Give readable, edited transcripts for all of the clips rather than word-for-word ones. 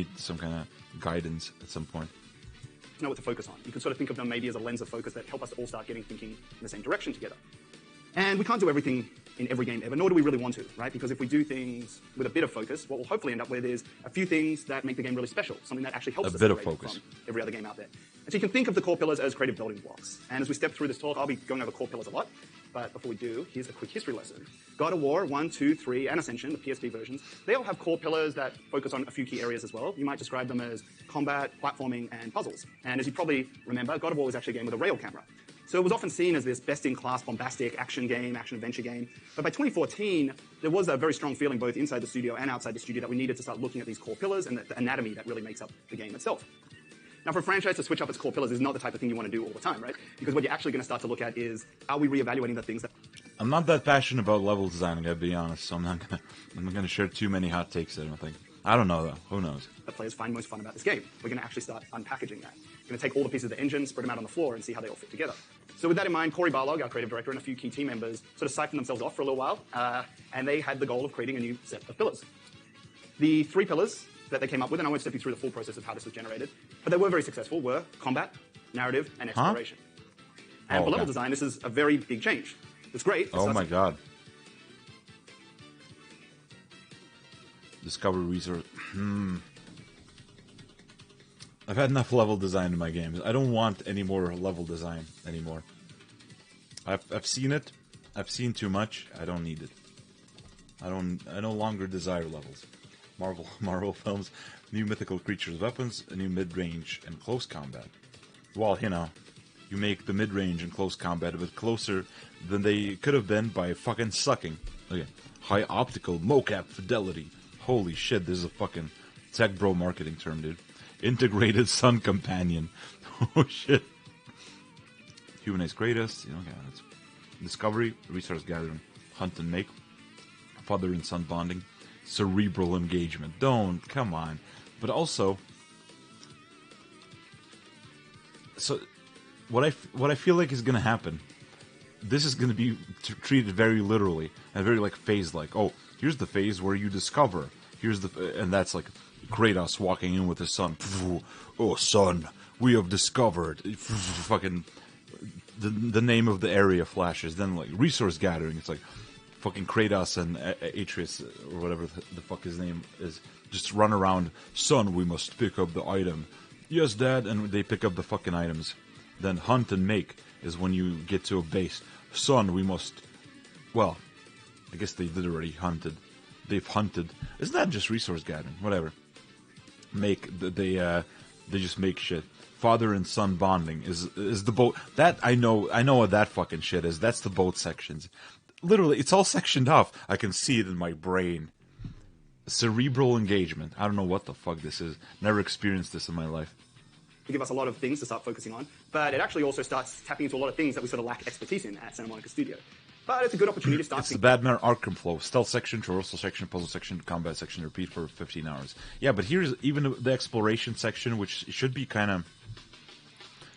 need some kind of guidance at some point. Know what to focus on. You can sort of think of them maybe as a lens of focus that help us all start thinking in the same direction together. And we can't do everything in every game ever, nor do we really want to, right? Because if we do things with a bit of focus, what we'll hopefully end up with is a few things that make the game really special, something that actually helps us separate from every other game out there. And so you can think of the core pillars as creative building blocks. And as we step through this talk, I'll be going over core pillars a lot. But before we do, here's a quick history lesson. God of War 1, 2, 3, and Ascension, the PSP versions, they all have core pillars that focus on a few key areas as well. You might describe them as combat, platforming, and puzzles. And as you probably remember, God of War was actually a game with a rail camera. So it was often seen as this best-in-class, bombastic action game, action-adventure game. But by 2014, there was a very strong feeling both inside the studio and outside the studio that we needed to start looking at these core pillars and the anatomy that really makes up the game itself. Now, for a franchise to switch up its core pillars is not the type of thing you want to do all the time, right? Because what you're actually going to start to look at is, are we reevaluating the things that... I'm not that passionate about level design, I gotta be honest, so I'm not gonna share too many hot takes, I don't think. I don't know, though. Who knows? That players find most fun about this game. We're going to actually start unpackaging that. We're going to take all the pieces of the engine, spread them out on the floor, and see how they all fit together. So with that in mind, Cory Barlog, our creative director, and a few key team members sort of siphoned themselves off for a little while, and they had the goal of creating a new set of pillars. The 3 pillars that they came up with, and I won't step you through the full process of how this was generated, but they were very successful, were combat, narrative, and exploration. And for level design, this is a very big change. It's great. Oh my god. Discovery resource. I've had enough level design in my games. I don't want any more level design anymore. I've seen it. I've seen too much. I don't need it. I no longer desire levels. Marvel films, new mythical creatures, weapons, a new mid-range and close combat. Well, you know, you make the mid-range and close combat a bit closer than they could have been by fucking sucking. Okay, high optical mocap fidelity. Holy shit, this is a fucking tech bro marketing term, dude. Integrated Sun Companion. Oh shit. Humanized greatest. Okay, that's discovery, resource gathering, hunt and make, father and son bonding, cerebral engagement. Don't, come on. But also, so what I feel like is gonna happen. This is gonna be treated very literally and very like phase like. Oh, here's the phase where you discover. Here's the and that's like Kratos walking in with his son. Oh, son, we have discovered. Fucking the name of the area flashes. Then like resource gathering. It's like fucking Kratos and Atreus or whatever the fuck his name is. Just run around. Son, we must pick up the item. Yes, Dad, and they pick up the fucking items. Then hunt and make is when you get to a base. Son, we must. Well, I guess they did already hunted. They've hunted. Isn't that just resource gathering? Whatever. Make they just make shit. Father and son bonding is the boat. That I know what that fucking shit is. That's the boat sections. Literally, it's all sectioned off. I can see it in my brain. Cerebral engagement. I don't know what the fuck this is. Never experienced this in my life. To give us a lot of things to start focusing on, but it actually also starts tapping into a lot of things that we sort of lack expertise in at Santa Monica Studio. But it's a good opportunity to start. It's the Batman Arkham flow. Stealth section, traversal section, puzzle section, combat section, repeat for 15 hours. Yeah, but here's even the exploration section, which should be kind of...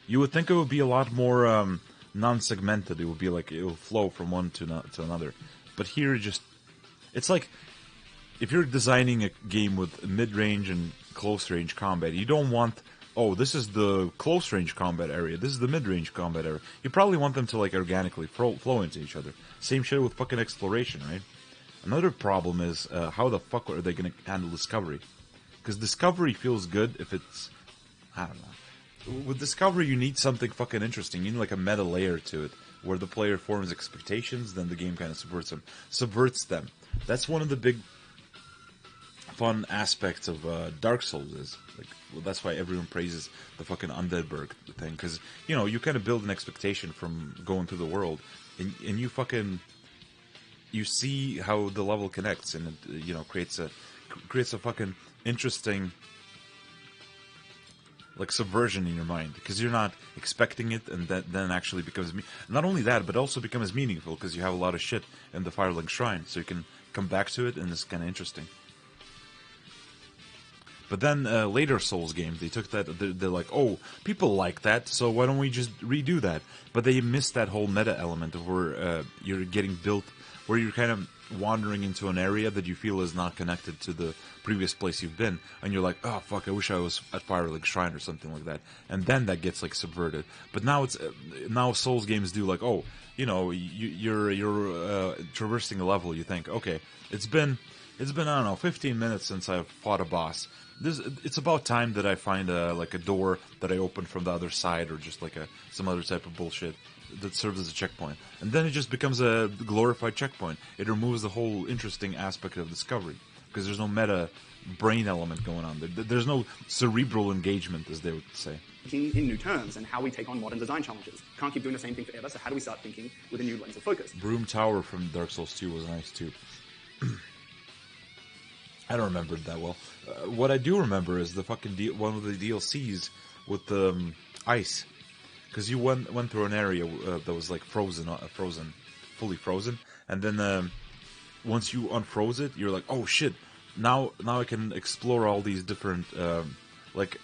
You would think it would be a lot more non-segmented. It would be like, it will flow from one to another. But here, just... It's like, if you're designing a game with mid-range and close-range combat, you don't want... Oh, this is the close-range combat area. This is the mid-range combat area. You probably want them to, like, organically flow into each other. Same shit with fucking exploration, right? Another problem is, how the fuck are they going to handle discovery? Because discovery feels good if it's... I don't know. With discovery, you need something fucking interesting. You need, like, a meta layer to it, where the player forms expectations, then the game kind of subverts them. That's one of the big fun aspects of Dark Souls is. Like, well, that's why everyone praises the fucking Undeadburg thing, because, you know, you kind of build an expectation from going through the world, and you fucking... You see how the level connects, and it, you know, creates a fucking interesting, like, subversion in your mind, because you're not expecting it, and that then actually becomes... Not only that, but also becomes meaningful, because you have a lot of shit in the Firelink Shrine, so you can come back to it, and it's kind of interesting. But then later Souls games, they took that, they're like, oh, people like that, so why don't we just redo that? But they missed that whole meta element of where you're getting built, where you're kind of, wandering into an area that you feel is not connected to the previous place you've been, and you're like, oh fuck, I wish I was at Firelink Shrine or something like that, and then that gets like subverted. But now it's now Souls games do like, oh, you know, you're traversing a level, you think, okay, it's been I don't know 15 minutes since I've fought a boss. It's about time that I find like a door that I open from the other side, or just like some other type of bullshit that serves as a checkpoint. And then it just becomes a glorified checkpoint. It removes the whole interesting aspect of discovery, because there's no meta brain element going on. There's no cerebral engagement, as they would say. Thinking in new terms and how we take on modern design challenges. Can't keep doing the same thing forever, so how do we start thinking with a new lens of focus? Broom Tower from Dark Souls 2 was nice too. I don't remember it that well. What I do remember is the fucking one of the DLCs with the ice. Because you went through an area that was like frozen, fully frozen, and then once you unfroze it, you're like, oh shit! Now I can explore all these different like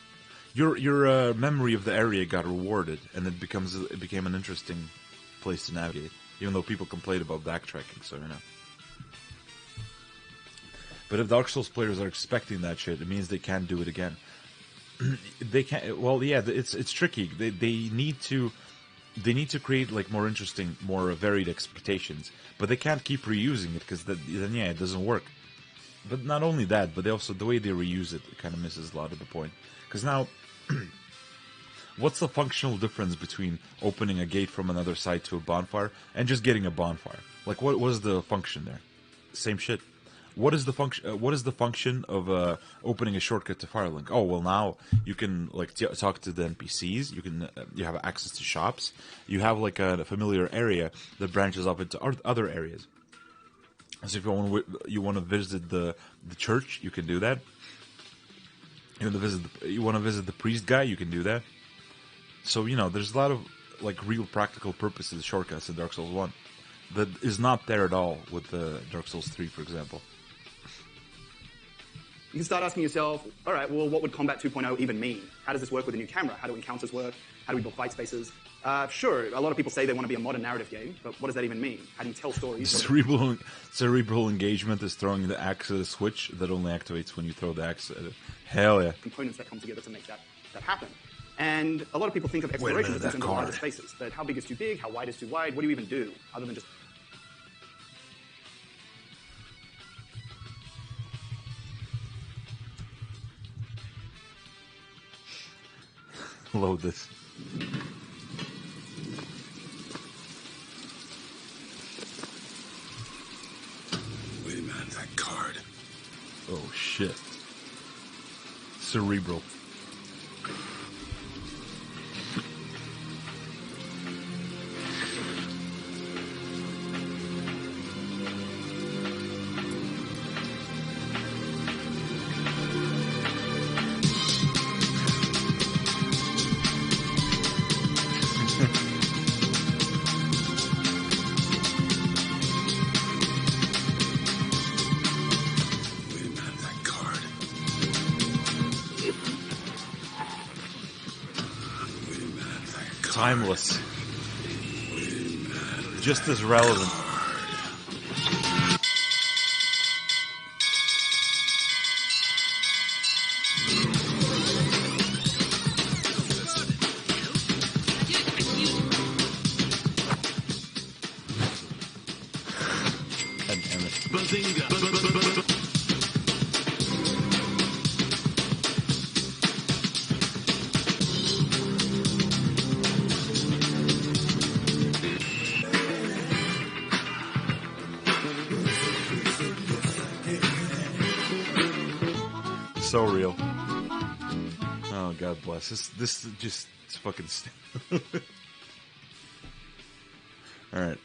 your memory of the area got rewarded, and it became an interesting place to navigate. Even though people complained about backtracking, so you know. But if Dark Souls players are expecting that shit, it means they can't do it again. They can't. Well, yeah, it's tricky. They need to create like more interesting, more varied expectations. But they can't keep reusing it, because then yeah, it doesn't work. But not only that, but the way they reuse it kind of misses a lot of the point. Because now, what's the functional difference between opening a gate from another side to a bonfire and just getting a bonfire? Like, what is the function there? Same shit. What is the function? What is the function of opening a shortcut to Firelink? Oh well, now you can like talk to the NPCs. You have access to shops. You have like a familiar area that branches off into other areas. So if you want to visit the church, you can do that. You want to visit the priest guy, you can do that. So you know, there's a lot of like real practical purposes shortcuts in Dark Souls 1 that is not there at all with Dark Souls 3, for example. You can start asking yourself, all right, well, what would Combat 2.0 even mean? How does this work with a new camera? How do encounters work? How do we build fight spaces? Sure, a lot of people say they want to be a modern narrative game, but what does that even mean? How do you tell stories? Cerebral engagement is throwing the axe at a switch that only activates when you throw the axe at it. Hell yeah. Components that come together to make that happen. And a lot of people think of exploration as in the larger spaces, but how big is too big? How wide is too wide? What do you even do other than just... Load this. Wait a minute, that card. Oh shit. Cerebral. Timeless. Just as relevant. God damn it. So real. Oh, God bless. This just it's fucking stupid. Alright.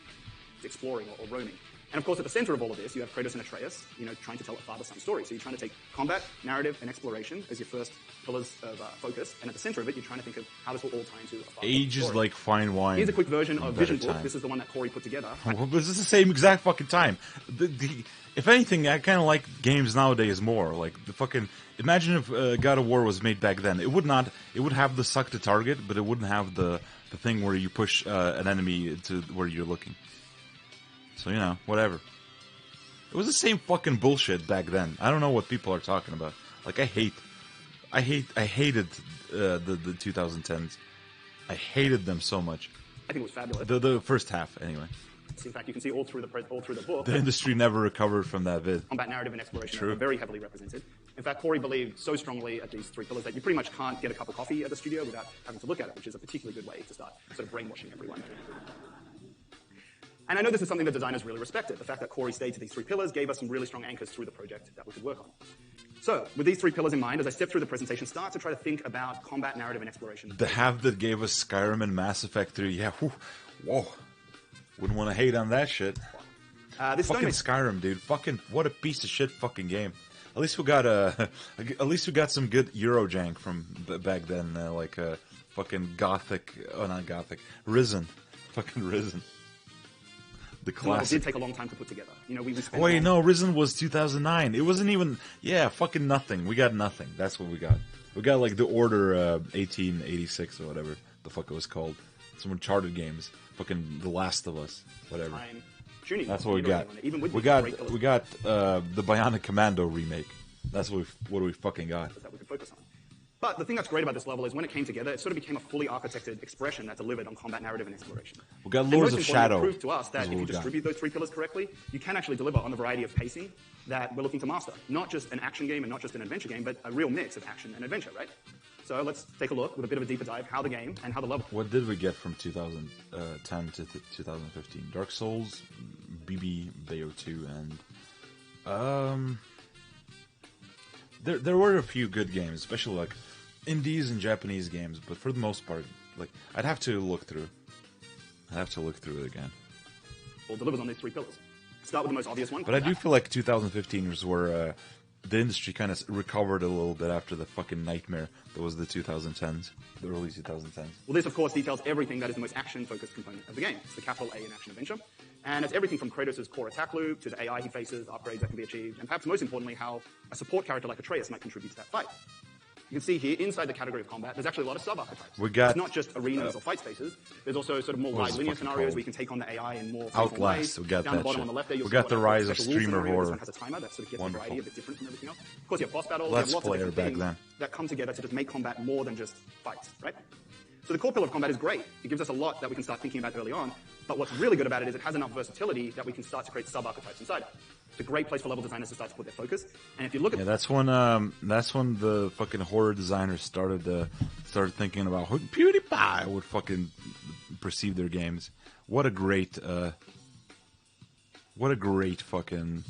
Exploring or roaming. And of course, at the center of all of this, you have Kratos and Atreus, trying to tell a father-son story. So you're trying to take combat, narrative, and exploration as your first pillars of focus. And at the center of it, you're trying to think of how this will all tie into a father-son Age is story. like fine wine. Here's a quick version of Vision Book. Time. This is the one that Corey put together. Well, this is the same exact fucking time. If anything, I kind of like games nowadays more. Like the fucking. Imagine if God of War was made back then. It would not. It would have the suck to target, but it wouldn't have the thing where you push an enemy to where you're looking. So whatever. It was the same fucking bullshit back then. I don't know what people are talking about. Like I hated the 2010s. I hated them so much. I think it was fabulous. The first half, anyway. In fact, you can see all through the book. The industry never recovered from that vid. Combat narrative and exploration True. are very heavily represented. In fact, Corey believed so strongly at these three pillars that you pretty much can't get a cup of coffee at the studio without having to look at it, which is a particularly good way to start sort of brainwashing everyone. And I know this is something that designers really respected. The fact that Corey stayed to these three pillars gave us some really strong anchors through the project that we could work on. So, with these three pillars in mind, as I step through the presentation, start to try to think about combat narrative and exploration. The half that gave us Skyrim and Mass Effect 3, yeah, whoa. Wouldn't want to hate on that shit. This Fucking Skyrim, dude. Fucking what a piece of shit fucking game. At least we got some good Eurojank from back then, fucking Gothic. Oh, not Gothic. Risen, fucking Risen. The It classic. did take a long time to put together. You know, we spent Wait, no, Risen was 2009. It wasn't even. Yeah, fucking nothing. We got nothing. That's what we got. We got like the Order 1886 or whatever the fuck it was called. Some Uncharted games. Fucking The Last of Us. Whatever. time tuning. That's what we got. Even with We these got great pillars the Bionic Commando remake. That's what we fucking got. that we could focus on. But the thing that's great about this level is when it came together, it sort of became a fully architected expression that delivered on combat narrative and exploration. We got And Lords most of importantly, Shadow. it proved to us that is if what you we got. distribute those three pillars correctly, you can actually deliver on the variety of pacing that we're looking to master. Not just an action game and not just an adventure game, but a real mix of action and adventure, right? So let's take a look with a bit of a deeper dive how the game and how the level. What did we get from 2010 to 2015? Dark Souls, BB Bayo 2, and there were a few good games, especially like indies and Japanese games. But for the most part, like I'd have to look through. I'd have to look through it again. Or delivers on these three pillars. Start with the most obvious one. But I do feel like 2015 was where the industry kind of recovered a little bit after the fucking nightmare that was the 2010s, the early 2010s. Well, this, of course, details everything that is the most action-focused component of the game. It's the capital A in action-adventure. And it's everything from Kratos' core attack loop to the AI he faces, upgrades that can be achieved, and perhaps most importantly, how a support character like Atreus might contribute to that fight. You can see here, inside the category of combat, there's actually a lot of sub-archetypes. We got- It's not just arenas or fight spaces. There's also sort of more What was wide linear it fucking scenarios called? where you can take on the AI in more freeform Outlast, ways. we got Down the that bottom shit. on the left there, you'll We see got what the I call rise of special rule streamer scenario. This horror. one has a timer that sort of gets Wonderful. the variety a bit different from everything else. Of course, you have boss battles, Let's you have lots of player different back things then. that come together to just make combat more than just fights, right? So the core pillar of combat is great. It gives us a lot that we can start thinking about early on. But what's really good about it is it has enough versatility that we can start to create sub-archetypes inside it. It's a great place for level designers to start to put their focus. And if you look at Yeah, that's when the fucking horror designers started thinking about how PewDiePie would fucking perceive their games. What a great fucking,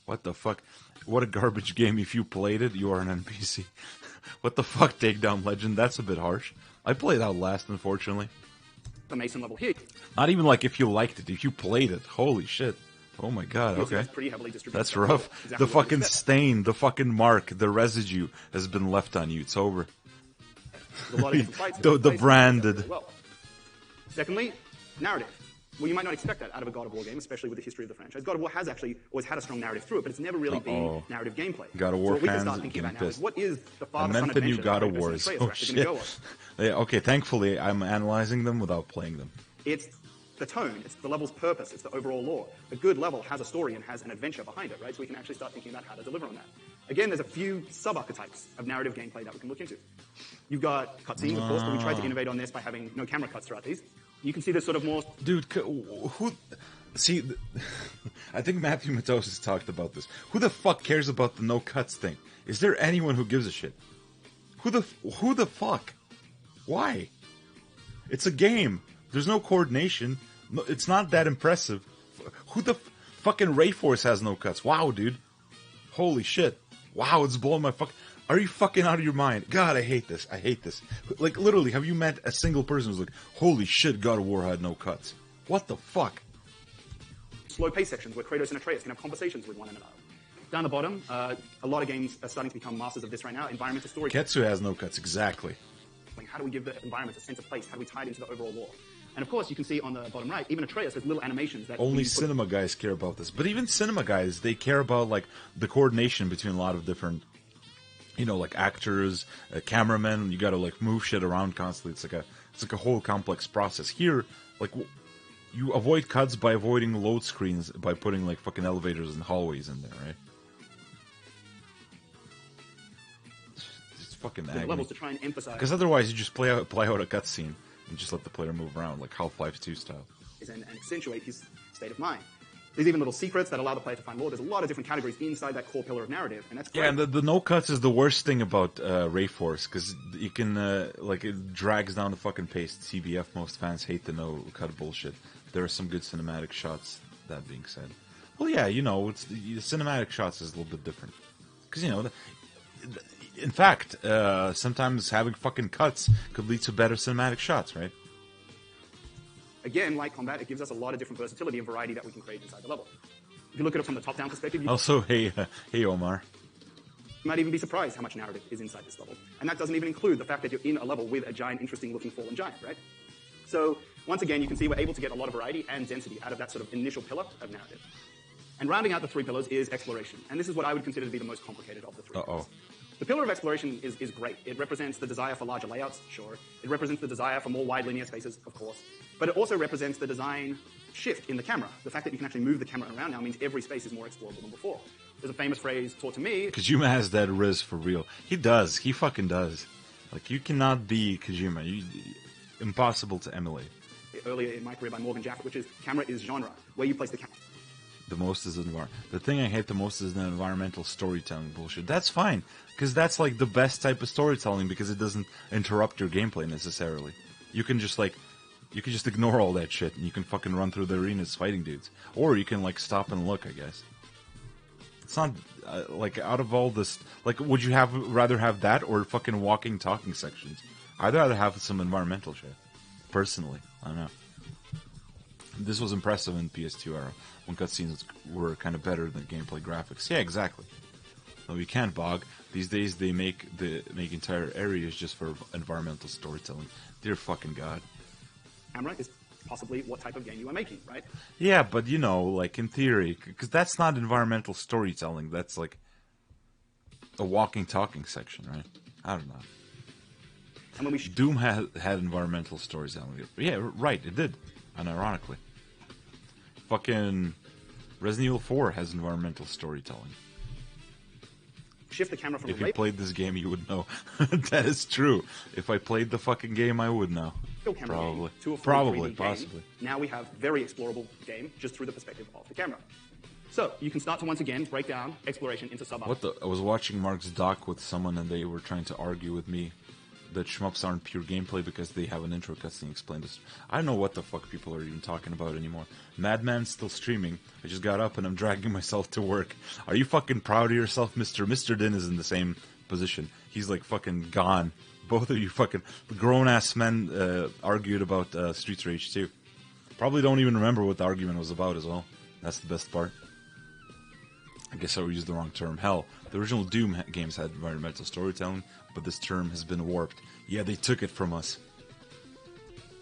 what the fuck, what a garbage game. If you played it, you are an NPC. What the fuck, Takedown Legend? That's a bit harsh. I played Outlast, unfortunately. the Mason level here, Not even like if you liked it, if you played it. Holy shit. Oh my god, you'll see okay. it's pretty heavily distributed. That's rough. Exactly The what we fucking expect. stain, the fucking mark, the residue has been left on you. It's over. There's a lot of different fights. The different places, branded. very well. Secondly, narrative. Well, you might not expect that out of a God of War game, especially with the history of the franchise. God of War has actually always had a strong narrative through it, but it's never really Uh-oh. been narrative gameplay. God of So War what we can fans start thinking getting about now is pissed. what is the I father-son meant the new adventure God that of Kratos and Wars. Atreus Oh are actually shit. gonna go on? Yeah, okay, thankfully I'm analyzing them without playing them. It's the tone, it's the level's purpose, it's the overall lore. A good level has a story and has an adventure behind it, right? So we can actually start thinking about how to deliver on that. Again, there's a few sub-archetypes of narrative gameplay that we can look into. You've got cutscenes, of course, but we tried to innovate on this by having no camera cuts throughout these. You can see this sort of more Dude, who... See, I think Matthew Matosis talked about this. Who the fuck cares about the no cuts thing? Is there anyone who gives a shit? Who the fuck? Why? It's a game. There's no coordination. No, it's not that impressive. Who the fucking Rayforce has no cuts? Wow, dude. Holy shit. Wow, it's blowing my fuck. Are you fucking out of your mind? God, I hate this. I hate this. Like, literally, have you met a single person who's like, holy shit, God of War had no cuts? What the fuck? slow pace sections where Kratos and Atreus can have conversations with one another. Down the bottom, a lot of games are starting to become masters of this right now. Environmental story. Ketsu has no cuts, exactly. Like, how do we give the environment a sense of place? How do we tie it into the overall lore? And of course, you can see on the bottom right, even Atreus has little animations that Only we put- cinema guys care about this. But even cinema guys, they care about, like, the coordination between a lot of different, you know, like actors, cameramen. You gotta, like, move shit around constantly. It's like a whole complex process. Here, like, You avoid cuts by avoiding load screens by putting like fucking elevators and hallways in there, right? It's fucking Different agony. levels to try and emphasize Because otherwise, you just play out a cutscene and just let the player move around, like Half-Life 2 style. and accentuate his state of mind. There's even little secrets that allow the player to find more. There's a lot of different categories inside that core pillar of narrative, and that's great. Yeah, and the no cuts is the worst thing about Rayforce, because you can, like, it drags down the fucking pace. CBF, most fans hate the no cut bullshit. There are some good cinematic shots, that being said. Well, yeah, you know, the cinematic shots is a little bit different. Because, you know, in fact, sometimes having fucking cuts could lead to better cinematic shots, right? Again, like combat, it gives us a lot of different versatility and variety that we can create inside the level. If you look at it from the top-down perspective, you Also, hey Omar. might even be surprised how much narrative is inside this level. And that doesn't even include the fact that you're in a level with a giant, interesting-looking fallen giant, right? So, once again, you can see we're able to get a lot of variety and density out of that sort of initial pillar of narrative. And rounding out the three pillars is exploration. And this is what I would consider to be the most complicated of the three pillars. The pillar of exploration is great. It represents the desire for larger layouts, sure. It represents the desire for more wide linear spaces, of course. But it also represents the design shift in the camera. The fact that you can actually move the camera around now means every space is more explorable than before. There's a famous phrase taught to me. Kojima has that riz for real. He does. He fucking does. Like, you cannot be Kojima. Impossible to emulate. Earlier in my career by Morgan Jaffe, which is camera is genre, where you place the camera. The most is the thing I hate the most is the environmental storytelling bullshit. That's fine, because that's like the best type of storytelling because it doesn't interrupt your gameplay necessarily. You can just ignore all that shit and you can fucking run through the arenas fighting dudes, or you can like stop and look. I guess it's not like out of all this. Like, would you rather have that or fucking walking talking sections? I'd rather have some environmental shit. Personally, I don't know. This was impressive in PS2 era, when cutscenes were kind of better than gameplay graphics. Yeah, exactly. No, you can't bog. These days they make entire areas just for environmental storytelling. Dear fucking god. Camera is possibly what type of game you are making, right? Yeah, but you know, like in theory, because that's not environmental storytelling. That's like a walking talking section, right? I don't know. And when we Doom had environmental storytelling. Yeah, right, it did. Unironically. Fucking Resident Evil 4 has environmental storytelling. shift the camera from If a you played this game, you would know. That is true. If I played the fucking game, I would know. camera Probably. game to a full Probably, 3D possibly. game. Now we have very explorable game just through the perspective of the camera. So you can start to once again break down exploration into sub. What the? I was watching Mark's doc with someone, and they were trying to argue with me that shmups aren't pure gameplay because they have an intro cutscene explained this. I don't know what the fuck people are even talking about anymore. Madman's still streaming. I just got up and I'm dragging myself to work. Are you fucking proud of yourself, Mister? Mr. Din is in the same position. He's like fucking gone. Both of you fucking grown-ass men argued about Streets Rage 2. Probably don't even remember what the argument was about as well. That's the best part. I guess I used the wrong term. Hell, the original Doom games had environmental storytelling, but this term has been warped. Yeah, they took it from us.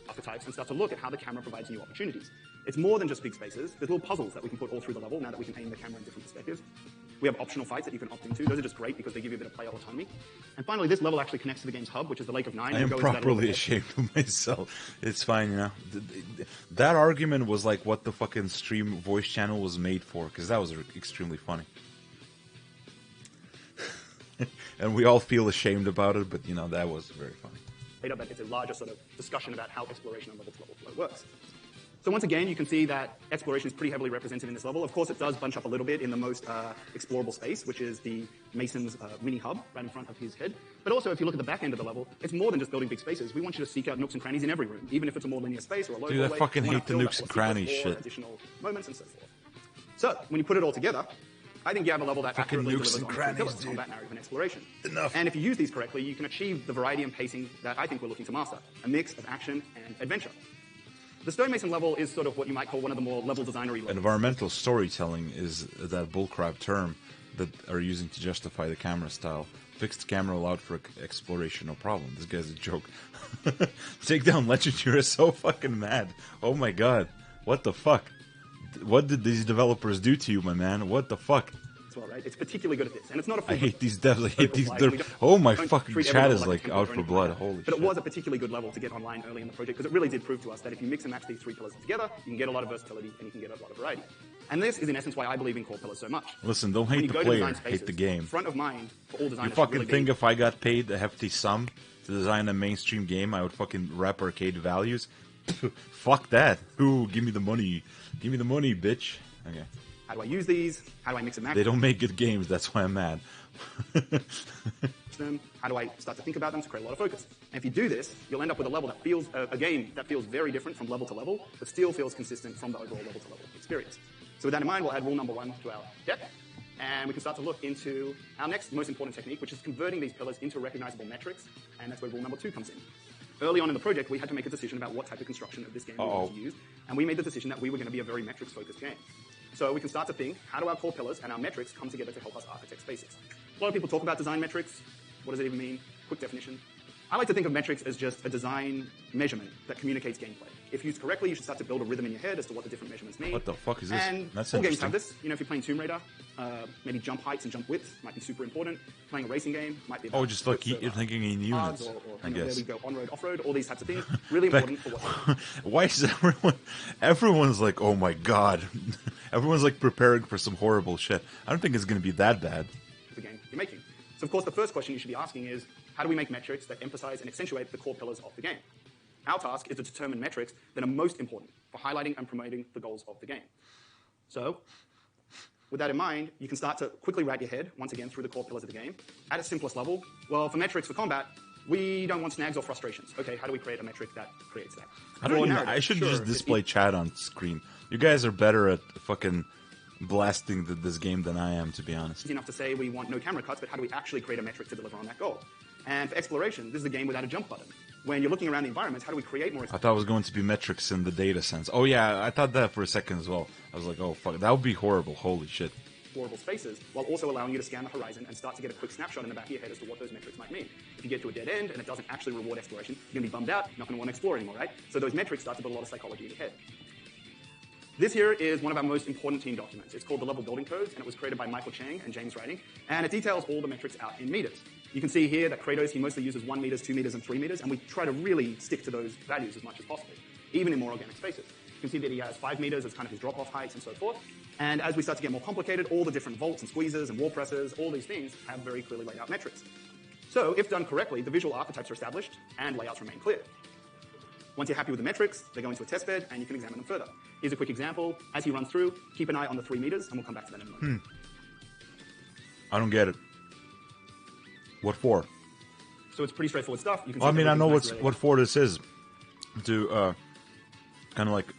Archetypes and start to look at how the camera provides new opportunities. It's more than just big spaces. There's little puzzles that we can put all through the level now that we can aim the camera in different perspectives. We have optional fights that you can opt into. Those are just great because they give you a bit of player autonomy. And finally, this level actually connects to the game's hub, which is the Lake of Nine. I am We'll go into that a little properly bit. ashamed of myself. It's fine, you know. That argument was like what the fucking stream voice channel was made for, because that was extremely funny. And we all feel ashamed about it, but, you know, that was very funny. But it's a larger sort of discussion about how exploration on level-to-level flow works. So once again, you can see that exploration is pretty heavily represented in this level. Of course, it does bunch up a little bit in the most explorable space, which is the Mason's mini hub right in front of his head. But also, if you look at the back end of the level, it's more than just building big spaces. We want you to seek out nooks and crannies in every room, even if it's a more linear space or a low Dude, I hallway. fucking We wanna hate the fill that nooks and with crannies secrets or shit. additional moments and so forth. So when you put it all together, I think you have a level that Fucking accurately nooks delivers and on the crannies, three pillars, dude. combat, narrative, and exploration. Enough. And if you use these correctly, you can achieve the variety and pacing that I think we're looking to master, a mix of action and adventure. The Stonemason level is sort of what you might call one of the more level designery levels. Environmental storytelling is that bullcrap term that are using to justify the camera style. Fixed camera allowed for exploration, no problem. This guy's a joke. Take down Legend, you're so fucking mad. Oh my god. What the fuck? What did these developers do to you, my man? What the fuck? as well, right? It's particularly good at this, and it's not a I full hate these devs. I hate these. flag. They're, We don't- oh my don't fucking treat chat every is level like a template out or for anything blood. like that. Holy But shit. it was a particularly good level to get online early in the project because it really did prove to us that if you mix and match these three pillars together, you can get a lot of versatility and you can get a lot of variety. And this is in essence why I believe in core pillars so much. Listen, don't When hate you the go to player, design hate spaces, the game. Front of mind for all designers You should fucking really think be, if I got paid a hefty sum to design a mainstream game, I would fucking rep arcade values? Fuck that. Ooh, give me the money. Give me the money, bitch. Okay. how do I use these? How do I mix and match They don't make good games, that's why I'm mad. them? How do I start to think about them to create a lot of focus? And if you do this, you'll end up with a level that feels, a game that feels very different from level to level, but still feels consistent from the overall level to level experience. So with that in mind, we'll add rule number 1 to our deck, and we can start to look into our next most important technique, which is converting these pillars into recognizable metrics, and that's where rule number 2 comes in. Early on in the project, we had to make a decision about what type of construction of this game we wanted to use, and we made the decision that we were going to be a very metrics-focused game. So we can start to think, how do our core pillars and our metrics come together to help us architect spaces? A lot of people talk about design metrics. What does it even mean? Quick definition. I like to think of metrics as just a design measurement that communicates gameplay. If used correctly, you should start to build a rhythm in your head as to what the different measurements mean. What the fuck is this? And That's all games interesting. have this. You know, if you're playing Tomb Raider, maybe jump heights and jump widths might be super important. Playing a racing game might be about Oh, just like widths you're of, thinking in paths units, or I you know, guess. where we go on-road, off-road, all these types of things. Really important for what Why is everyone's like, oh my god. Everyone's like preparing for some horrible shit. I don't think it's going to be that bad. the game you're making. So of course the first question you should be asking is, how do we make metrics that emphasize and accentuate the core pillars of the game? Our task is to determine metrics that are most important for highlighting and promoting the goals of the game. So, with that in mind, you can start to quickly wrap your head, once again, through the core pillars of the game. At its simplest level, well, for metrics for combat, we don't want snags or frustrations. Okay, how do we create a metric that creates that? I should just display chat on screen. You guys are better at fucking blasting this game than I am, to be honest. Easy enough to say we want no camera cuts, but how do we actually create a metric to deliver on that goal? And for exploration, this is a game without a jump button. When you're looking around the environments, how do we create more I thought it was going to be metrics in the data sense. Oh yeah, I thought that for a second as well. I was like, oh fuck, that would be horrible. Holy shit. explorable spaces, while also allowing you to scan the horizon and start to get a quick snapshot in the back of your head as to what those metrics might mean. If you get to a dead end and it doesn't actually reward exploration, you're going to be bummed out, not going to want to explore anymore, right? So those metrics start to build a lot of psychology in your head. This here is one of our most important team documents. It's called the Level Building Codes, and it was created by Michael Chang and James Writing, and it details all the metrics out in meters. You can see here that Kratos, he mostly uses 1 meters, 2 meters, and 3 meters, and we try to really stick to those values as much as possible, even in more organic spaces. You can see that he has 5 meters as kind of his drop-off heights and so forth. And as we start to get more complicated, all the different volts and squeezes and wall presses, all these things have very clearly laid out metrics. So if done correctly, the visual archetypes are established and layouts remain clear. Once you're happy with the metrics, they go into a test bed and you can examine them further. Here's a quick example. As he runs through, keep an eye on the 3 meters, and we'll come back to that in a moment. I don't get it. What for? So it's pretty straightforward stuff. You can Well, I see mean, I know everything's nice what for this is. To kind of like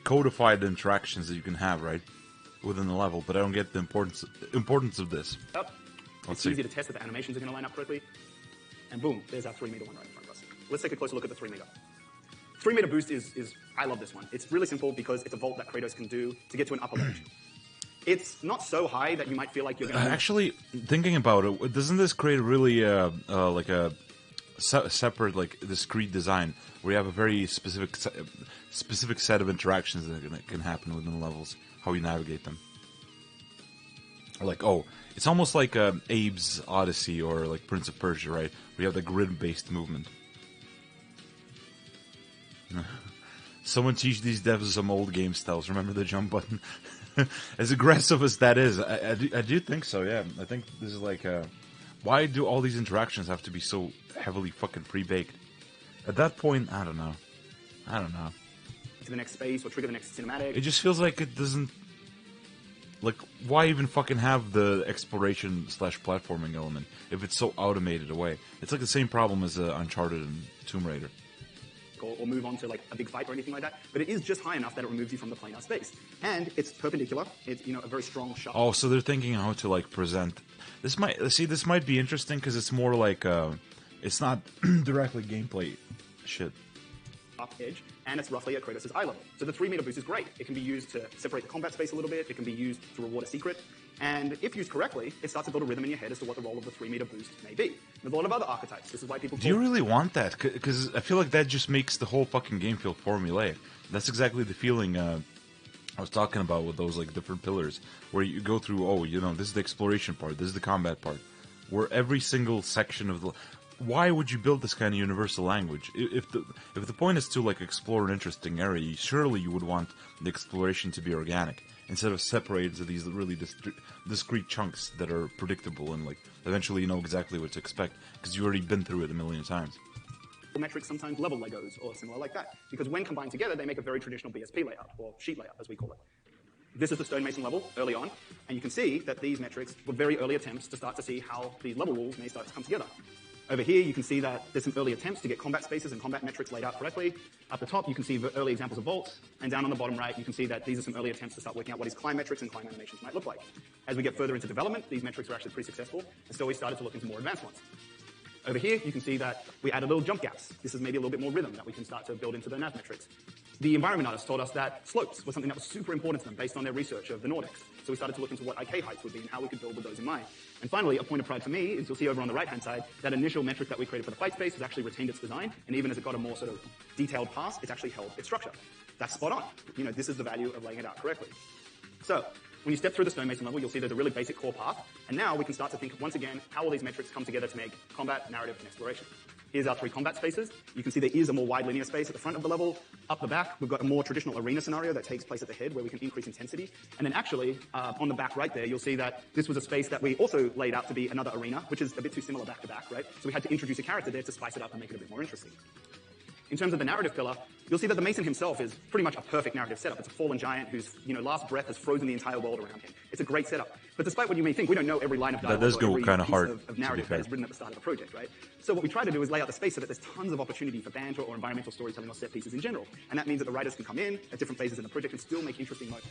codify the interactions that you can have, right? Within the level, but I don't get the importance of this. up. Let's It's see. easy to test that the animations are going to line up correctly. And boom, there's our 3 meter one right in front of us. Let's take a closer look at the 3 meter. 3 meter boost is I love this one. It's really simple because it's a vault that Kratos can do to get to an upper ledge. It's not so high that you might feel like you're going to... Actually, thinking about it, doesn't this create really like a separate, like discrete design where you have a very specific set of interactions that can happen within the levels, how you navigate them? Like, oh, it's almost like Abe's Odyssey or like Prince of Persia, right? Where you have the grid-based movement. Someone teach these devs some old game styles. Remember the jump button? As aggressive as that is, I do think so, yeah. I think this is like, why do all these interactions have to be so heavily fucking pre-baked? At that point, I don't know. to the next space or trigger the next cinematic. It just feels like it doesn't... Like, why even fucking have the exploration / platforming element if it's so automated away? It's like the same problem as Uncharted and Tomb Raider. Or move on to like a big fight or anything like that, but it is just high enough that it removes you from the planar space, and it's perpendicular. It's a very strong shot. Oh, so they're thinking how to like present. This might be interesting because it's more like it's not directly gameplay shit. Up edge, and it's roughly at Kratos' eye level. So the 3 meter boost is great. It can be used to separate the combat space a little bit. It can be used to reward a secret. And if used correctly, it starts to build a rhythm in your head as to what the role of the 3 meter boost may be. There's a lot of other archetypes. This is why people Do you really want that? Because I feel like that just makes the whole fucking game feel formulaic. That's exactly the feeling I was talking about with those like different pillars where you go through. Oh, this is the exploration part. This is the combat part. Where every single section of the. Why would you build this kind of universal language? If the point is to like explore an interesting area, surely you would want the exploration to be organic instead of separated into these really discrete chunks that are predictable and like eventually you know exactly what to expect because you've already been through it a million times. Metrics, sometimes level Legos or similar like that, because when combined together they make a very traditional BSP layout, or sheet layout as we call it. This is the stonemason level early on, and you can see that these metrics were very early attempts to start to see how these level rules may start to come together. Over here you can see that there's some early attempts to get combat spaces and combat metrics laid out correctly. Up the top you can see the early examples of vaults, and down on the bottom right you can see that these are some early attempts to start working out what these climb metrics and climb animations might look like. As we get further into development, these metrics are actually pretty successful, and so we started to look into more advanced ones. Over here, you can see that we added little jump gaps. This is maybe a little bit more rhythm that we can start to build into the nav metrics. The environment artists told us that slopes was something that was super important to them based on their research of the Nordics. So we started to look into what IK heights would be and how we could build with those in mind. And finally, a point of pride for me is you'll see over on the right-hand side, that initial metric that we created for the fight space has actually retained its design, and even as it got a more sort of detailed pass, it's actually held its structure. That's spot on. This is the value of laying it out correctly. So, when you step through the stonemason level, you'll see there's a really basic core path, and now we can start to think, once again, how all these metrics come together to make combat, narrative, and exploration. Here's our 3 combat spaces. You can see there is a more wide linear space at the front of the level. Up the back, we've got a more traditional arena scenario that takes place at the head where we can increase intensity. And then actually, on the back right there, you'll see that this was a space that we also laid out to be another arena, which is a bit too similar back to back, right? So we had to introduce a character there to spice it up and make it a bit more interesting. In terms of the narrative pillar, you'll see that the Mason himself is pretty much a perfect narrative setup. It's a fallen giant whose last breath has frozen the entire world around him. It's a great setup. But despite what you may think, we don't know every line of dialogue that does go or every kind of piece hard of narrative that is written at the start of the project, right? So what we try to do is lay out the space so that there's tons of opportunity for banter or environmental storytelling or set pieces in general. And that means that the writers can come in at different phases in the project and still make interesting moments.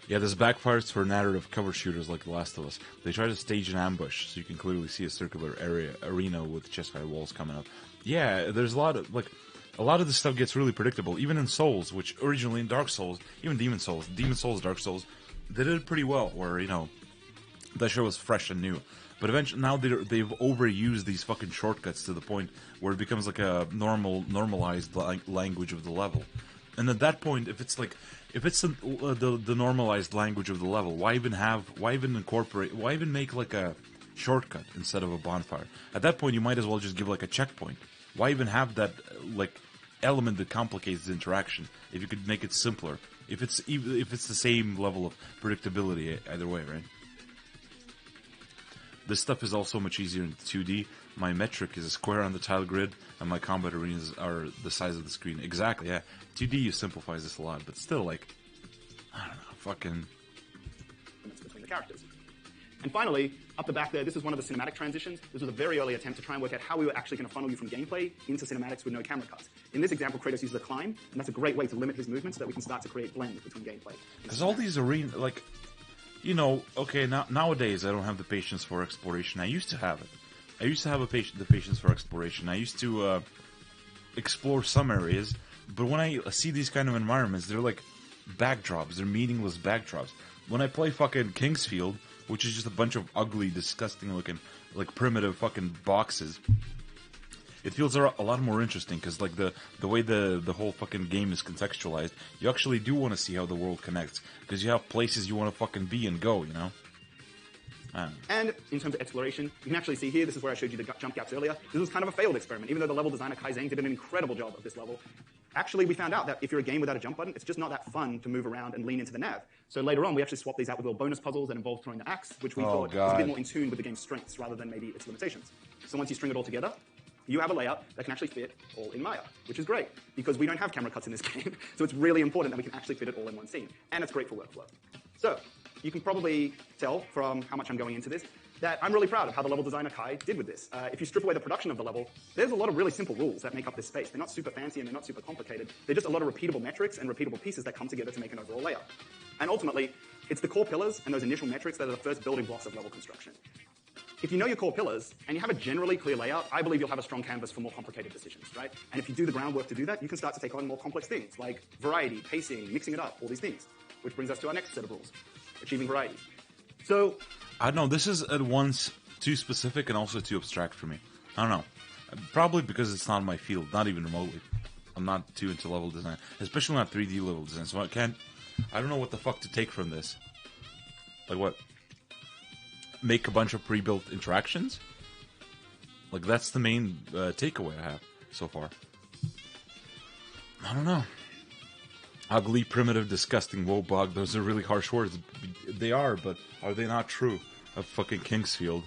Yeah, this backfires for narrative cover shooters like The Last of Us. They try to stage an ambush so you can clearly see a circular arena with chest-high walls coming up. Yeah, there's a lot of this stuff gets really predictable, even in Souls, which originally in Dark Souls, even Demon Souls, Dark Souls, they did it pretty well, where, that show was fresh and new. But eventually, now they've overused these fucking shortcuts to the point where it becomes like a normalized language of the level. And at that point, if it's the normalized language of the level, why even make like a shortcut instead of a bonfire? At that point, you might as well just give like a checkpoint. Why even have that element that complicates the interaction if you could make it simpler? If it's the same level of predictability either way, right? This stuff is also much easier in 2D. My metric is a square on the tile grid, and my combat arenas are the size of the screen. Exactly, yeah. 2D simplifies this a lot, but still, I don't know, fucking... between the characters. And finally, up the back there, this is one of the cinematic transitions. This was a very early attempt to try and work out how we were actually going to funnel you from gameplay into cinematics with no camera cuts. In this example, Kratos uses a climb, and that's a great way to limit his movement so that we can start to create blends between gameplay. Because all these arenas, nowadays I don't have the patience for exploration. I used to have it. I used to have the patience for exploration. I used to explore some areas, but when I see these kind of environments, they're like backdrops. They're meaningless backdrops. When I play fucking Kingsfield, which is just a bunch of ugly, disgusting looking, primitive fucking boxes, it feels a lot more interesting because, the way the whole fucking game is contextualized, you actually do want to see how the world connects because you have places you want to fucking be and go, And in terms of exploration, you can actually see here, this is where I showed you the jump gaps earlier. This was kind of a failed experiment. Even though the level designer Kai Zhang did an incredible job of this level, actually we found out that if you're a game without a jump button, it's just not that fun to move around and lean into the nav. So later on, we actually swapped these out with little bonus puzzles that involved throwing the axe, which we thought was a bit more in tune with the game's strengths rather than maybe its limitations. So once you string it all together, you have a layout that can actually fit all in Maya, which is great, because we don't have camera cuts in this game, so it's really important that we can actually fit it all in one scene. And it's great for workflow. So, you can probably tell from how much I'm going into this, that I'm really proud of how the level designer Kai did with this. If you strip away the production of the level, there's a lot of really simple rules that make up this space. They're not super fancy and they're not super complicated. They're just a lot of repeatable metrics and repeatable pieces that come together to make an overall layout. And ultimately, it's the core pillars and those initial metrics that are the first building blocks of level construction. If you know your core pillars and you have a generally clear layout, I believe you'll have a strong canvas for more complicated decisions, right? And if you do the groundwork to do that, you can start to take on more complex things like variety, pacing, mixing it up, all these things. Which brings us to our next set of rules, achieving variety. So, I don't know, this is at once too specific and also too abstract for me. I don't know. Probably because it's not my field, not even remotely. I'm not too into level design, especially not 3D level design, so I I don't know what the fuck to take from this. Like what? Make a bunch of pre-built interactions? Like that's the main takeaway I have so far. I don't know. Ugly, primitive, disgusting, woe bug. Those are really harsh words. They are, but are they not true? Of fucking Kingsfield.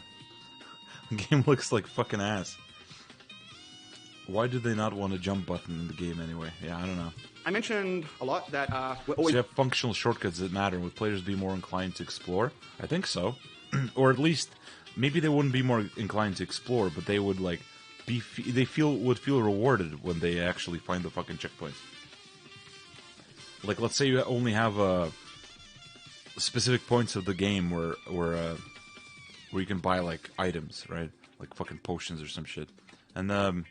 The game looks like fucking ass. Why did they not want a jump button in the game anyway? Yeah, I don't know. I mentioned a lot that we're So always... you have functional shortcuts that matter. Would players be more inclined to explore? I think so. Or at least, maybe they wouldn't be more inclined to explore, but they would like would feel rewarded when they actually find the fucking checkpoints. Like, let's say you only have specific points of the game where you can buy like items, right? Like fucking potions or some shit, and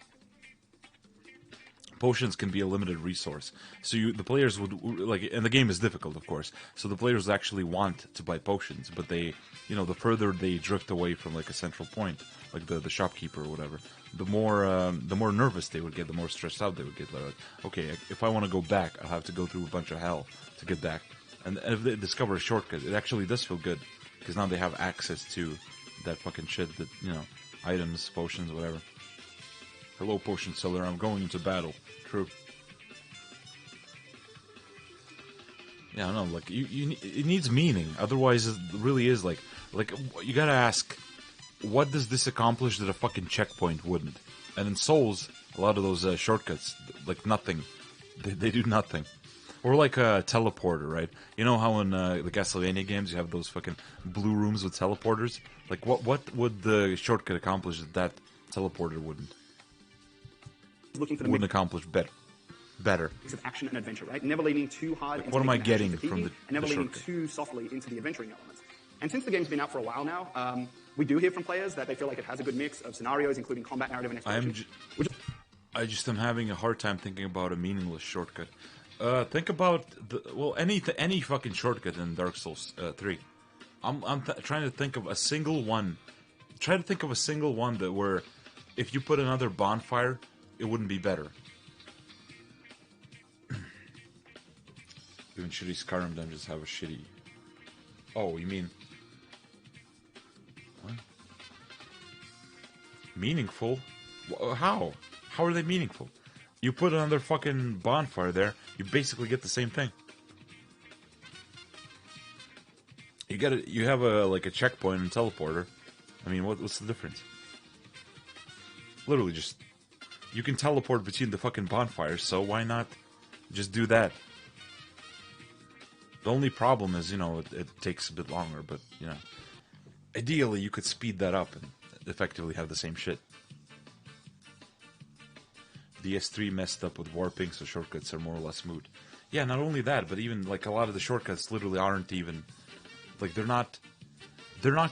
potions can be a limited resource. So the players would like, and the game is difficult, of course. So the players actually want to buy potions, but they, the further they drift away from like a central point, like the shopkeeper or whatever, the more nervous they would get, the more stressed out they would get. Like, okay, if I want to go back, I'll have to go through a bunch of hell to get back. And if they discover a shortcut, it actually does feel good because now they have access to that fucking shit, that items, potions, whatever. Hello, potion seller. I'm going into battle. True. Yeah, I don't know. Like it needs meaning. Otherwise, it really is like you gotta ask, what does this accomplish that a fucking checkpoint wouldn't? And in Souls, a lot of those shortcuts, like nothing, they do nothing. Or like a teleporter, right? You know how in the Castlevania games you have those fucking blue rooms with teleporters? Like what would the shortcut accomplish that teleporter wouldn't? Looking for the Wouldn't accomplish better. mix of action and adventure, right? Never leaning too hard into what am I taking action getting to from PvP, the and never leaning shortcut? too softly into the adventuring elements. And since the game's been out for a while now, we do hear from players that they feel like it has a good mix of scenarios, including combat, narrative, and exploration. I just am having a hard time thinking about a meaningless shortcut. Think about any fucking shortcut in Dark Souls 3. I'm trying to think of a single one. Try to think of a single one that where if you put another bonfire, it wouldn't be better. Even shitty Skyrim dungeons have a shitty... Oh, you mean... What? Meaningful? How? How are they meaningful? You put another fucking bonfire there, you basically get the same thing. You have a checkpoint and teleporter. I mean, what's the difference? Literally just... You can teleport between the fucking bonfires, so why not just do that? The only problem is, it takes a bit longer, but, ideally you could speed that up and effectively have the same shit. DS3 messed up with warping, so shortcuts are more or less smooth. Yeah, not only that, but even, like, a lot of the shortcuts literally aren't even, like, they're not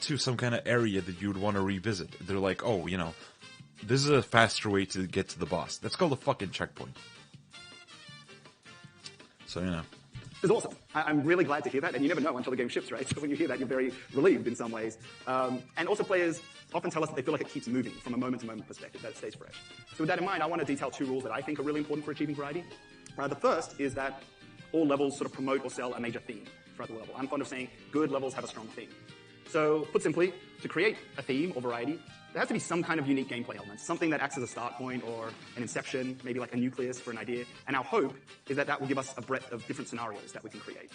to some kind of area that you would want to revisit. They're like, oh, this is a faster way to get to the boss. That's called a fucking checkpoint. So, It's awesome. I'm really glad to hear that, and you never know until the game ships, right? So when you hear that, you're very relieved in some ways. And also players often tell us that they feel like it keeps moving from a moment-to-moment perspective, that it stays fresh. So with that in mind, I want to detail 2 rules that I think are really important for achieving variety. The first is that all levels sort of promote or sell a major theme throughout the level. I'm fond of saying good levels have a strong theme. So, put simply, to create a theme or variety, there has to be some kind of unique gameplay element, something that acts as a start point or an inception, maybe like a nucleus for an idea. And our hope is that will give us a breadth of different scenarios that we can create.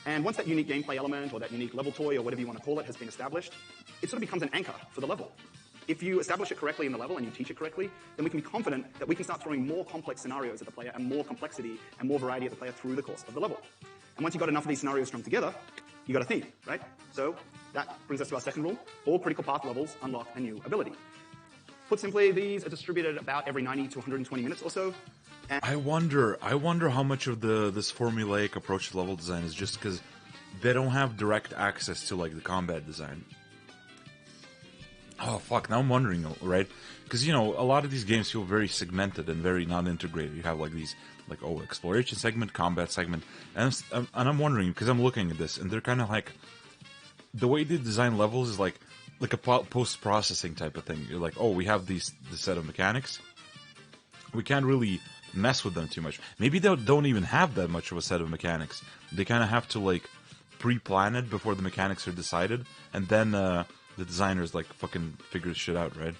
And once that unique gameplay element or that unique level toy or whatever you want to call it has been established, it sort of becomes an anchor for the level. If you establish it correctly in the level and you teach it correctly, then we can be confident that we can start throwing more complex scenarios at the player and more complexity and more variety at the player through the course of the level. And once you've got enough of these scenarios strung together, you got a theme, right? So that brings us to our second rule. All critical path levels unlock a new ability. Put simply, these are distributed about every 90 to 120 minutes or so. And I wonder how much of this formulaic approach to level design is just because they don't have direct access to, like, the combat design. Oh, fuck, now I'm wondering, right? Because, a lot of these games feel very segmented and very non-integrated. You have, like, these, like, exploration segment, combat segment. And I'm wondering, because I'm looking at this, and they're kind of like... The way they design levels is like a post-processing type of thing. You're like, oh, we have this set of mechanics. We can't really mess with them too much. Maybe they don't even have that much of a set of mechanics. They kind of have to like pre-plan it before the mechanics are decided, and then the designers like fucking figure shit out, right?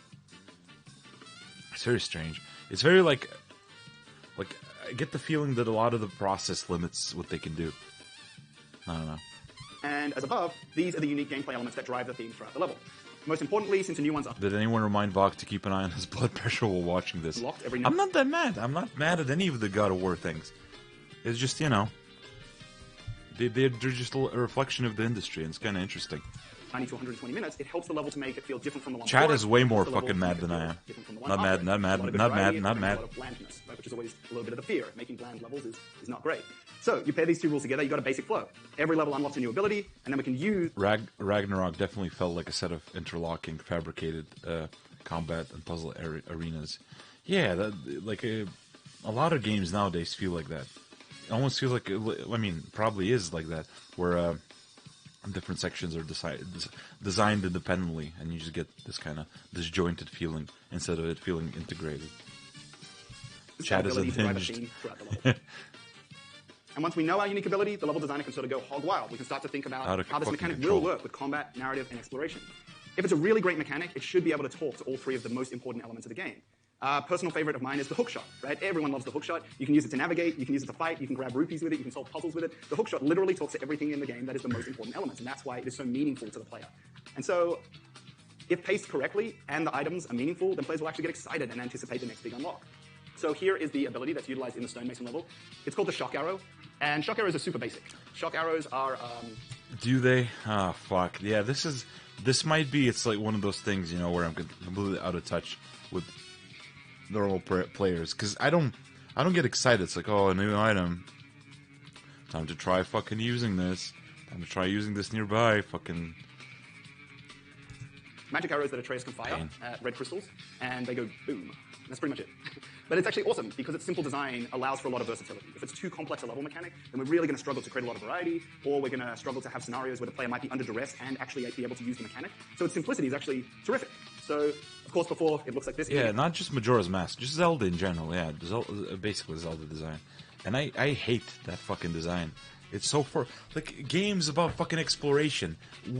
It's very strange. It's very like I get the feeling that a lot of the process limits what they can do. I don't know. And as above, these are the unique gameplay elements that drive the theme throughout the level. Most importantly, since the new ones are Did anyone remind Bach to keep an eye on his blood pressure while watching this? locked every now I'm not that mad. I'm not mad at any of the God of War things. It's just, you know, they're just a reflection of the industry, and it's kind of interesting. 90 to 120 minutes, it helps the level to make it feel different from the one Chad before. is way more Helps the level fucking to mad make it than I feel am. different from the one Not mad, after. not mad, A lot of good not mad, variety not and mad. A lot of blandness, right, which is always a little bit of the fear. Making bland levels is not great. So you pair these two rules together, you got a basic flow. Every level unlocks a new ability, and then we can use Ragnarok definitely felt like a set of interlocking, fabricated combat and puzzle arenas. Yeah, a lot of games nowadays feel like that. It almost feels like, I mean, probably is like that, where different sections are designed independently, and you just get this kind of disjointed feeling instead of it feeling integrated. Chad is ability to drive a unhinged. theme throughout the level. And once we know our unique ability, the level designer can sort of go hog wild. We can start to think about Out of how this fucking mechanic control. will work with combat, narrative, and exploration. If it's a really great mechanic, it should be able to talk to all three of the most important elements of the game. Personal favorite of mine is the hook shot, right? Everyone loves the hook shot. You can use it to navigate, you can use it to fight, you can grab rupees with it, you can solve puzzles with it. The hook shot literally talks to everything in the game that is the most important elements, and that's why it is so meaningful to the player. And so, if paced correctly and the items are meaningful, then players will actually get excited and anticipate the next big unlock. So here is the ability that's utilized in the Stonemason level. It's called the Shock Arrow, and Shock Arrows are super basic. Shock Arrows are Do they? Ah, fuck. Yeah, this might be, it's like one of those things, you know, where I'm completely out of touch with normal players, because I don't get excited. It's like, oh, a new item. Time to try fucking using this. Time to try using this nearby. Fucking magic arrows that Atreus can fire Pain. at red crystals, and they go boom. That's pretty much it. But it's actually awesome because its simple design allows for a lot of versatility. If it's too complex a level mechanic, then we're really going to struggle to create a lot of variety, or we're going to struggle to have scenarios where the player might be under duress and actually be able to use the mechanic. So its simplicity is actually terrific. So, of course, before it looks like this. yeah, not just Majora's Mask, just Zelda in general. Yeah, basically Zelda design, and I hate that fucking design. It's so like games about fucking exploration,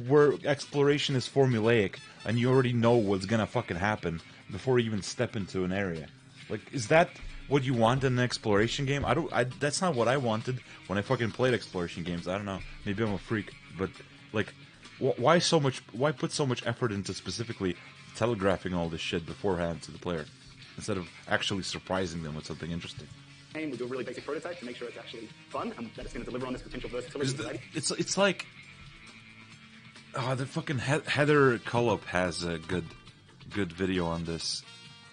where exploration is formulaic and you already know what's gonna fucking happen before you even step into an area. Like, is that what you want in an exploration game? That's not what I wanted when I fucking played exploration games. I don't know. Maybe I'm a freak, but like, why put so much effort into specifically telegraphing all this shit beforehand to the player instead of actually surprising them with something interesting? We do a really basic prototype to make sure it's actually fun and that it's going to deliver on this potential versatility. It's like the fucking Heather Cullop has a good video on this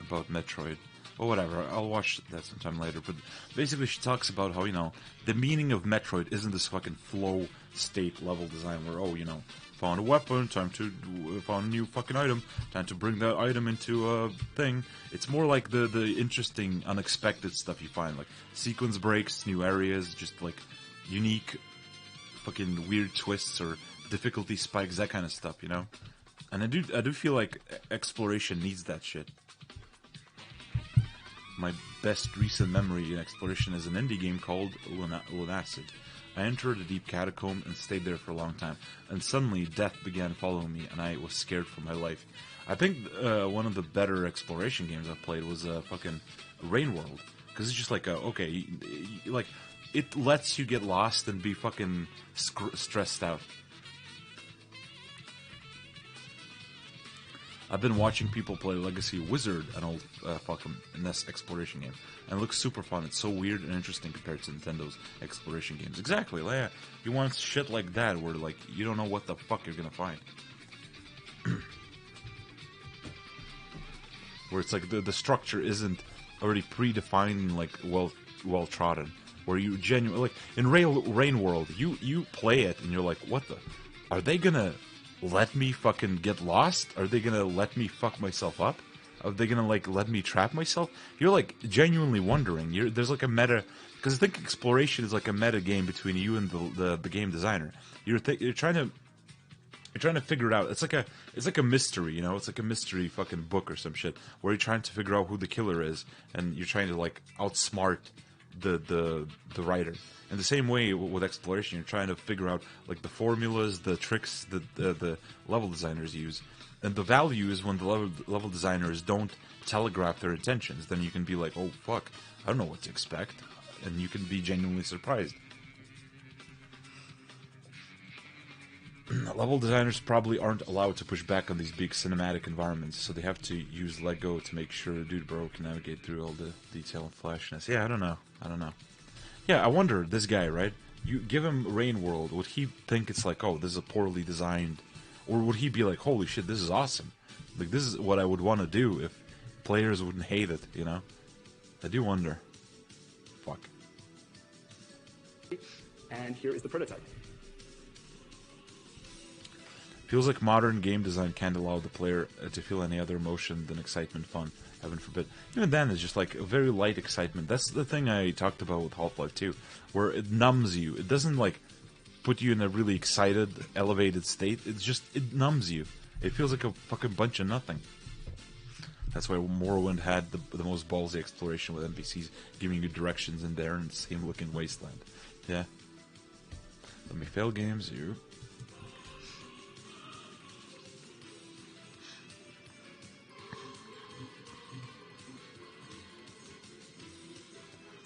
about Metroid. Or whatever, I'll watch that sometime later. But basically, she talks about how, you know, the meaning of Metroid isn't this fucking flow state level design where, oh, you know, found a weapon, found a new fucking item, time to bring that item into a thing. It's more like the interesting, unexpected stuff you find, like sequence breaks, new areas, just like unique fucking weird twists or difficulty spikes, that kind of stuff, you know? And I do feel like exploration needs that shit. My best recent memory in exploration is an indie game called Lunacid. I entered a deep catacomb and stayed there for a long time, and suddenly death began following me, and I was scared for my life. I think one of the better exploration games I've played was fucking Rain World, because it's just like, like, it lets you get lost and be fucking stressed out. I've been watching people play Legacy Wizard, an old fucking NES exploration game, and it looks super fun. It's so weird and interesting compared to Nintendo's exploration games. Exactly, yeah. You want shit like that where, like, you don't know what the fuck you're gonna find. Where it's like the structure isn't already predefined and, like, well trodden. Where you genuinely, like, in Rain World, you play it and you're like, what the? Are they gonna let me fucking get lost? Are they gonna let me fuck myself up? Are they gonna, like, let me trap myself? You're, like, genuinely wondering. There's like a meta, because I think exploration is like a meta game between you and the game designer. You're trying to You're trying to figure it out. It's like a mystery, you know. It's like a mystery fucking book or some shit where you're trying to figure out who the killer is, and you're trying to like outsmart the writer. In the same way with exploration, you're trying to figure out like the formulas, the tricks the level designers use, and the value is when the level designers don't telegraph their intentions. Then you can be like, oh fuck, I don't know what to expect, and you can be genuinely surprised. Level designers probably aren't allowed to push back on these big cinematic environments, so they have to use Lego to make sure Dude Bro can navigate through all the detail and flashiness. Yeah, I don't know. Yeah, I wonder, this guy, right? You give him Rain World, would he think it's like, oh, this is a poorly designed, or would he be like, holy shit, this is awesome? Like, this is what I would want to do if players wouldn't hate it, you know? I do wonder. Fuck. And here is the prototype. Feels like modern game design can't allow the player to feel any other emotion than excitement, fun, heaven forbid. Even then, it's just like a very light excitement. That's the thing I talked about with Half-Life 2, where it numbs you. It doesn't like put you in a really excited, elevated state. It's just, it numbs you. It feels like a fucking bunch of nothing. That's why Morrowind had the most ballsy exploration with NPCs giving you directions in there and the same looking wasteland. Yeah. Let me fail games, you.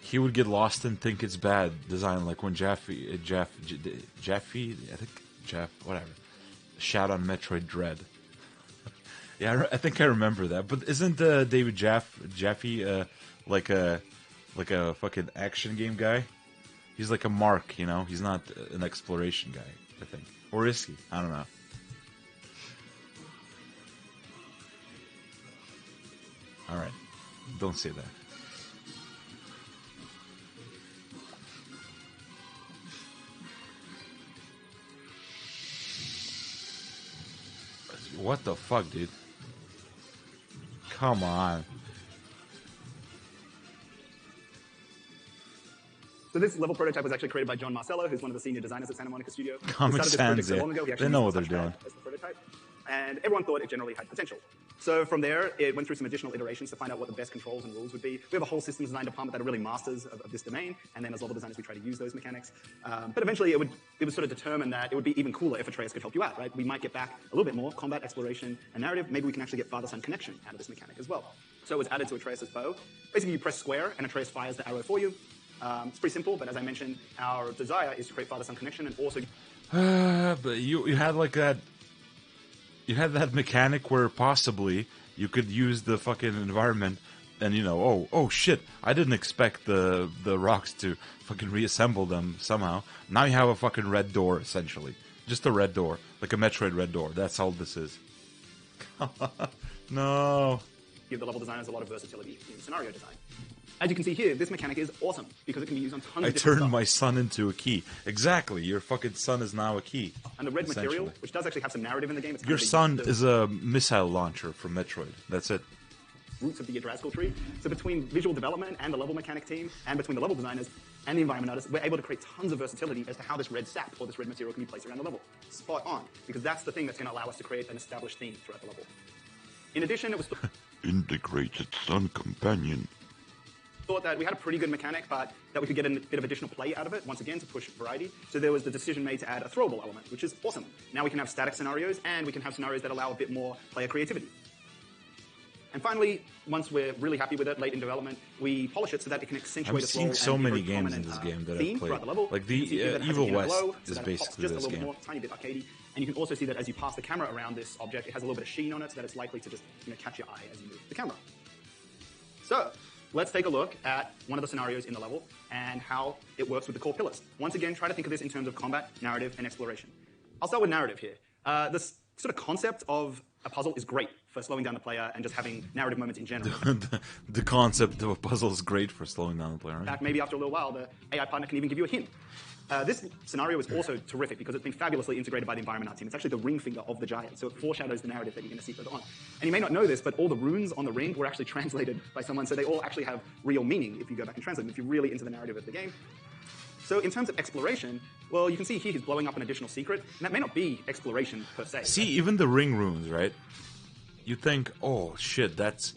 He would get lost and think it's bad design, like when Jaffe, I think Jeff, whatever, shot on Metroid Dread. Yeah, I think I remember that. But isn't David Jaffe like a fucking action game guy? He's like a mark, you know. He's not an exploration guy, I think, or is he? I don't know. All right, don't say that. What the fuck, dude? Come on. So this level prototype was actually created by John Marcello, who's one of the senior designers at Santa Monica Studio. Comic Sans, yeah. They know what they're doing. As the prototype, and everyone thought it generally had potential. So from there, it went through some additional iterations to find out what the best controls and rules would be. We have a whole systems design department that are really masters of this domain, and then as level designers, we try to use those mechanics. But eventually, it was sort of determined that it would be even cooler if Atreus could help you out, right? We might get back a little bit more combat, exploration, and narrative. Maybe we can actually get father-son connection out of this mechanic as well. So it was added to Atreus' bow. Basically, you press square, and Atreus fires the arrow for you. It's pretty simple, but as I mentioned, our desire is to create father-son connection and also... But you had like that... You had that mechanic where possibly you could use the fucking environment and, you know, oh shit, I didn't expect the rocks to fucking reassemble them somehow. Now you have a fucking red door, essentially. Just a red door. Like a Metroid red door. That's all this is. No. Give the level designers a lot of versatility in scenario design. As you can see here, this mechanic is awesome because it can be used on tons of different stuff. I turned my son into a key. Exactly. Your fucking son is now a key. And the red material, which does actually have some narrative in the game. Your son is a missile launcher from Metroid. That's it. Roots of the Yggdrasil tree. So between visual development and the level mechanic team, and between the level designers and the environment artists, we're able to create tons of versatility as to how this red sap or this red material can be placed around the level. Spot on. Because that's the thing that's going to allow us to create an established theme throughout the level. In addition, it was... Integrated Sun Companion. Thought that we had a pretty good mechanic, but that we could get a bit of additional play out of it, once again, to push variety. So there was the decision made to add a throwable element, which is awesome. Now we can have static scenarios, and we can have scenarios that allow a bit more player creativity. And finally, once we're really happy with it, late in development, we polish it so that it can accentuate its role. I've seen so many games in this game that I've played. The like the Evil West is basically this game. More, tiny bit arcadey. And you can also see that as you pass the camera around this object, it has a little bit of sheen on it, so that it's likely to just catch your eye as you move the camera. So let's take a look at one of the scenarios in the level and how it works with the core pillars. Once again, try to think of this in terms of combat, narrative, and exploration. I'll start with narrative here. This sort of concept of a puzzle is great for slowing down the player and just having narrative moments in general. The concept of a puzzle is great for slowing down the player, right? In fact, maybe after a little while, the AI partner can even give you a hint. This scenario is also terrific because it's been fabulously integrated by the environment art team. It's actually the ring finger of the giant, so it foreshadows the narrative that you're going to see further on. And you may not know this, but all the runes on the ring were actually translated by someone, so they all actually have real meaning if you go back and translate them, if you're really into the narrative of the game. So in terms of exploration, well, you can see here he's blowing up an additional secret, and that may not be exploration per se. See, even the ring runes, right? You think, oh shit, that's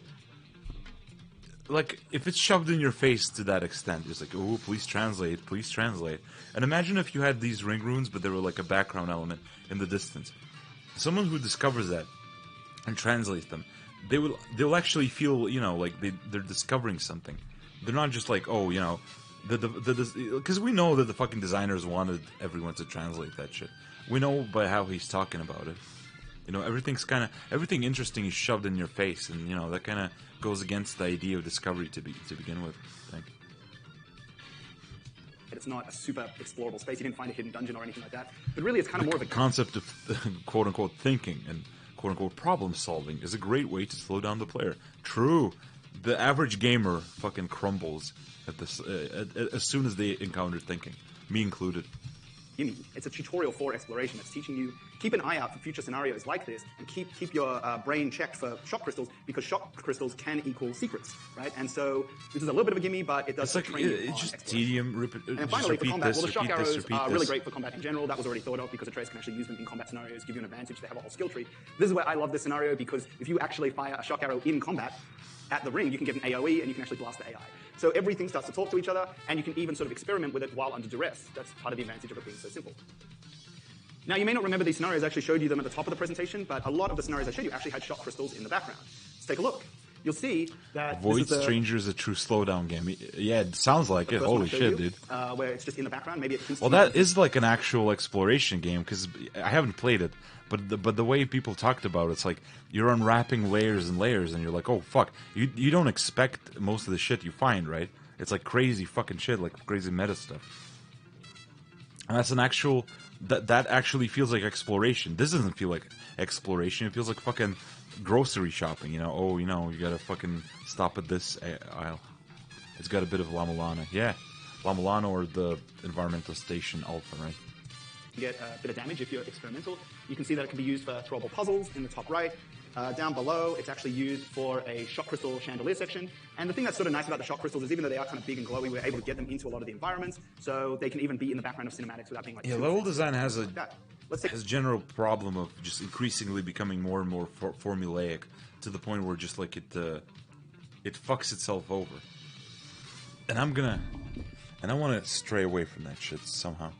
like if it's shoved in your face to that extent, it's like, oh, please translate, please translate. And imagine if you had these ring runes, but they were like a background element in the distance. Someone who discovers that and translates them, they'll actually feel, you know, like they're discovering something. They're not just like, oh, you know, because we know that the fucking designers wanted everyone to translate that shit. We know by how he's talking about it. You know, everything interesting is shoved in your face, and you know that kind of goes against the idea of discovery to begin with. I think. It's not a super explorable space. You didn't find a hidden dungeon or anything like that. But really, it's kind of more of a concept of quote unquote thinking and quote unquote problem solving is a great way to slow down the player. True, the average gamer fucking crumbles at this as soon as they encounter thinking, me included. It's a tutorial for exploration. It's teaching you, keep an eye out for future scenarios like this, and keep your brain checked for shock crystals, because shock crystals can equal secrets, right? And so this is a little bit of a gimme, but it does train you it's just tedium. And finally, for combat, well, the shock arrows are really great for combat in general. That was already thought of because Atreus can actually use them in combat scenarios, give you an advantage. They have a whole skill tree. This is where I love this scenario, because if you actually fire a shock arrow in combat at the ring, you can get an AoE and you can actually blast the AI. So everything starts to talk to each other, and you can even sort of experiment with it while under duress. That's part of the advantage of it being so simple. Now, you may not remember these scenarios. I actually showed you them at the top of the presentation, but a lot of the scenarios I showed you actually had shock crystals in the background. Let's take a look. You'll see that Void Stranger is a true slowdown game. Yeah, it sounds like it. Holy shit, dude. Where it's just in the background. Maybe it well, that is like an actual exploration game, because I haven't played it, but the way people talked about it, it's like you're unwrapping layers and layers, and you're like, oh fuck, you don't expect most of the shit you find, right? It's like crazy fucking shit, like crazy meta stuff. And that's an actual that actually feels like exploration. This doesn't feel like exploration. It feels like fucking grocery shopping, you know. Oh, you know, you gotta fucking stop at this aisle. It's got a bit of La Mulana. Yeah, La Mulana or the Environmental Station Alpha, right? You get a bit of damage if you're experimental. You can see that it can be used for throwable puzzles in the top right. Down below, it's actually used for a shock crystal chandelier section. And the thing that's sort of nice about the shock crystals is even though they are kind of big and glowy, we're able to get them into a lot of the environments, so they can even be in the background of cinematics without being like... Yeah, level design has a general problem of just increasingly becoming more and more formulaic, to the point where just like it fucks itself over. And I want to stray away from that shit somehow.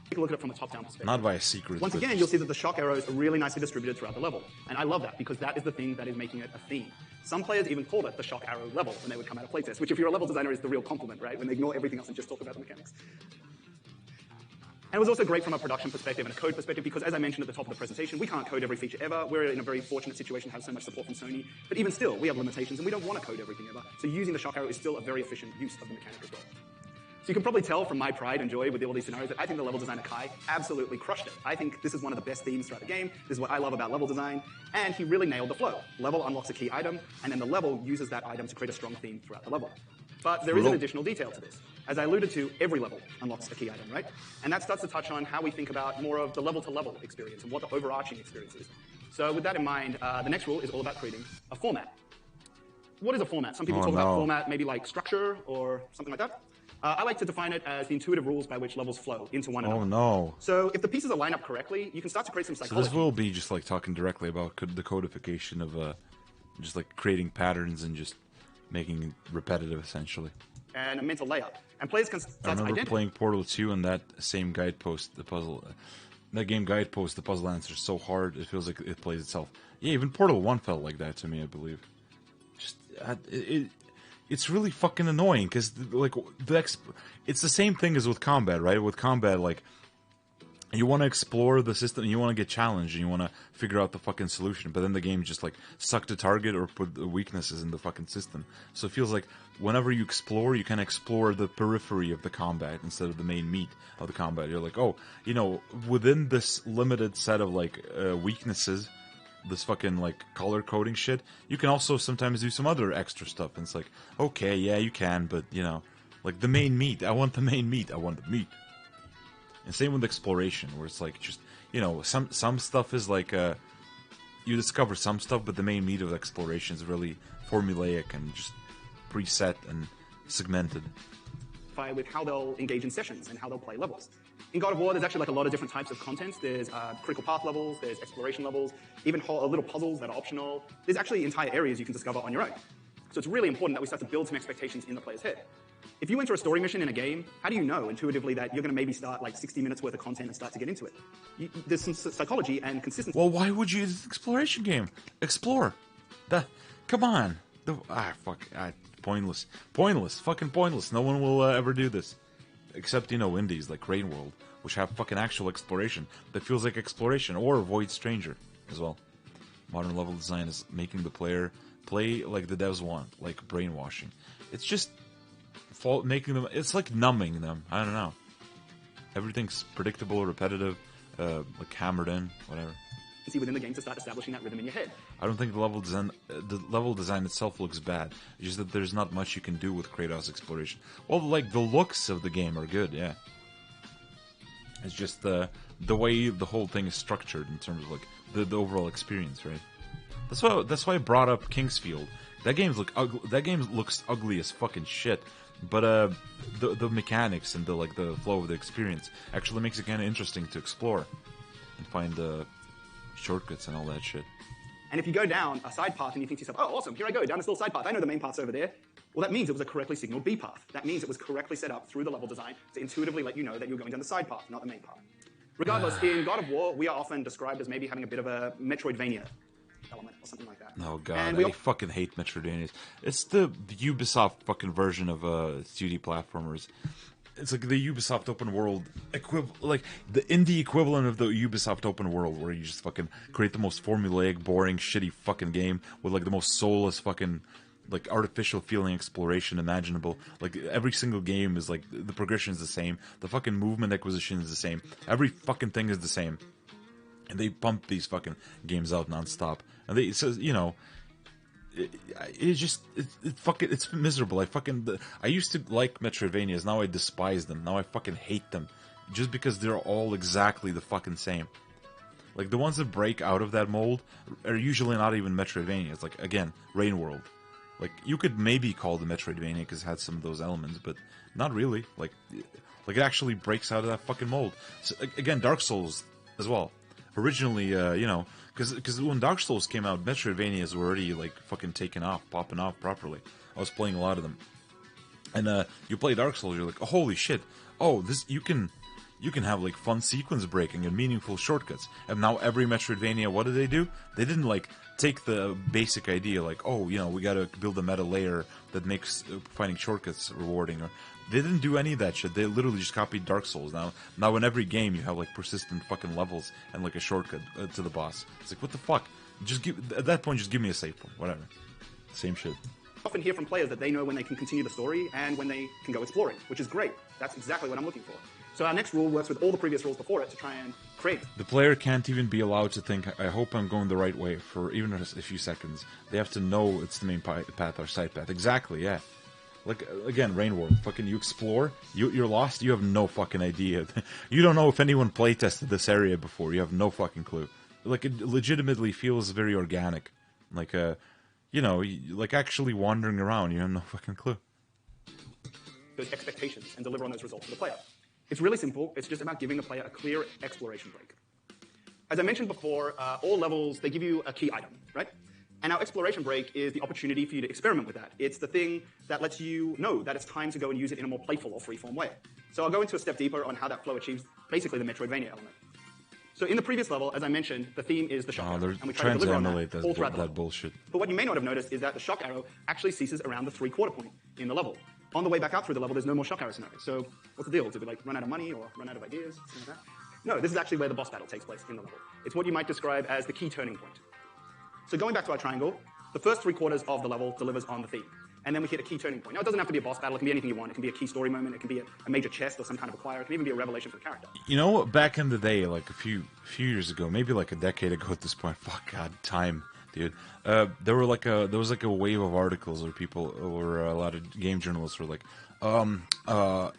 Take a look at it from a top-down perspective. Not by a secret. Once again, you'll see that the shock arrows are really nicely distributed throughout the level. And I love that, because that is the thing that is making it a theme. Some players even called it the shock arrow level when they would come out of playtest, which if you're a level designer is the real compliment, right? When they ignore everything else and just talk about the mechanics. And it was also great from a production perspective and a code perspective, because as I mentioned at the top of the presentation, we can't code every feature ever. We're in a very fortunate situation to have so much support from Sony. But even still, we have limitations and we don't want to code everything ever. So using the shock arrow is still a very efficient use of the mechanic as well. So you can probably tell from my pride and joy with all these scenarios that I think the level designer Kai absolutely crushed it. I think this is one of the best themes throughout the game. This is what I love about level design. And he really nailed the flow. Level unlocks a key item, and then the level uses that item to create a strong theme throughout the level. But there is an additional detail to this. As I alluded to, every level unlocks a key item, right? And that starts to touch on how we think about more of the level-to-level experience and what the overarching experience is. So with that in mind, the next rule is all about creating a format. What is a format? Some people talk about format maybe like structure or something like that. I like to define it as the intuitive rules by which levels flow into one another. Oh no. So if the pieces are lined up correctly, you can start to create some psychology. So this will be just like talking directly about the codification of just like creating patterns and just making it repetitive essentially. And a mental layout. And players can start to identify. I remember playing Portal 2 and that same guidepost, the puzzle... that game guidepost, the puzzle answer is so hard, it feels like it plays itself. Yeah, even Portal 1 felt like that to me, I believe. Just... it's really fucking annoying, because, like, it's the same thing as with combat, right? With combat, like, you want to explore the system, and you want to get challenged, and you want to figure out the fucking solution, but then the game just, like, suck the target or put the weaknesses in the fucking system. So it feels like whenever you explore, you can explore the periphery of the combat instead of the main meat of the combat. You're like, oh, you know, within this limited set of, like, weaknesses, this fucking, like, color coding shit, you can also sometimes do some other extra stuff, and it's like, okay, yeah, you can, but, you know, like, the main meat, I want the main meat, I want the meat. And same with exploration, where it's like, just, you know, some stuff is like, you discover some stuff, but the main meat of exploration is really formulaic and just preset and segmented. identify with how they'll engage in sessions and how they'll play levels. In God of War, there's actually like a lot of different types of content. There's critical path levels, there's exploration levels, even little puzzles that are optional. There's actually entire areas you can discover on your own. So it's really important that we start to build some expectations in the player's head. If you enter a story mission in a game, how do you know intuitively that you're going to maybe start like 60 minutes worth of content and start to get into it? There's some psychology and consistency. Well, why would you? It's an exploration game. Explore. Come on. Pointless. Pointless. Fucking pointless. No one will ever do this. Except, indies like Rain World, which have fucking actual exploration that feels like exploration, or Void Stranger as well. Modern level design is making the player play like the devs want, like brainwashing. It's just making them. It's like numbing them. I don't know. Everything's predictable, repetitive, like hammered in, whatever. Within the game to start establishing that rhythm in your head. I don't think the level design itself looks bad. It's just that there's not much you can do with Kratos exploration. Well, like the looks of the game are good, yeah. It's just the way the whole thing is structured in terms of like the overall experience, right? That's why I brought up Kingsfield. That game looks ugly as fucking shit. But the mechanics and the flow of the experience actually makes it kind of interesting to explore and find shortcuts and all that shit. And if you go down a side path and you think to yourself, oh, awesome, here I go, down this little side path. I know the main path's over there. Well, that means it was a correctly signaled B path. That means it was correctly set up through the level design to intuitively let you know that you're going down the side path, not the main path. Regardless, in God of War, we are often described as maybe having a bit of a Metroidvania element or something like that. Oh god, I fucking hate Metroidvanias. It's the Ubisoft fucking version of 2D platformers. It's like the Ubisoft open world like the indie equivalent of the Ubisoft open world, where you just fucking create the most formulaic, boring, shitty fucking game with like the most soulless fucking like artificial feeling exploration imaginable. Like every single game is like the progression is the same, the fucking movement acquisition is the same, every fucking thing is the same, and they pump these fucking games out nonstop. And it's miserable. I used to like Metroidvanias. Now I despise them. Now I fucking hate them, just because they're all exactly the fucking same. Like the ones that break out of that mold are usually not even Metroidvanias. Like again, Rain World. Like you could maybe call the Metroidvania because it had some of those elements, but not really. Like it actually breaks out of that fucking mold. So, again, Dark Souls as well. Originally, because when Dark Souls came out, Metroidvanias were already like fucking popping off properly. I was playing a lot of them, and you play Dark Souls, you're like, oh, holy shit! Oh, this you can have like fun sequence breaking and meaningful shortcuts. And now every Metroidvania, what do? They didn't like take the basic idea like, oh, we got to build a meta layer that makes finding shortcuts rewarding. Or they didn't do any of that shit. They literally just copied Dark Souls. Now in every game you have like persistent fucking levels and like a shortcut to the boss. It's like, what the fuck? At that point, just give me a save point, whatever. Same shit. Often hear from players that they know when they can continue the story and when they can go exploring, which is great. That's exactly what I'm looking for. So our next rule works with all the previous rules before it to try and create. The player can't even be allowed to think, I hope I'm going the right way for even a few seconds. They have to know it's the main path or side path. Exactly, yeah. Like, again, Rain World. Fucking you explore, you're lost, you have no fucking idea. You don't know if anyone playtested this area before. You have no fucking clue. Like, it legitimately feels very organic. Like, like actually wandering around, you have no fucking clue. Those expectations and deliver on those results for the player. It's really simple. It's just about giving the player a clear exploration break. As I mentioned before, all levels, they give you a key item, right? And our exploration break is the opportunity for you to experiment with that. It's the thing that lets you know that it's time to go and use it in a more playful or freeform way. So I'll go into a step deeper on how that flow achieves basically the Metroidvania element. So in the previous level, as I mentioned, the theme is the shock arrow. They're trying to emulate that bullshit. But what you may not have noticed is that the shock arrow actually ceases around the 3/4 point in the level. On the way back out through the level, there's no more shock arrow scenarios. So what's the deal? Did we like run out of money or run out of ideas? Something like that? No, this is actually where the boss battle takes place in the level. It's what you might describe as the key turning point. So going back to our triangle, the first 3/4 of the level delivers on the theme. And then we hit a key turning point. Now, it doesn't have to be a boss battle. It can be anything you want. It can be a key story moment. It can be a major chest or some kind of acquire. It can even be a revelation for the character. Back in the day, like a few years ago, maybe like a decade ago at this point, fuck god, time, dude. There was like a wave of articles where people, or a lot of game journalists were like,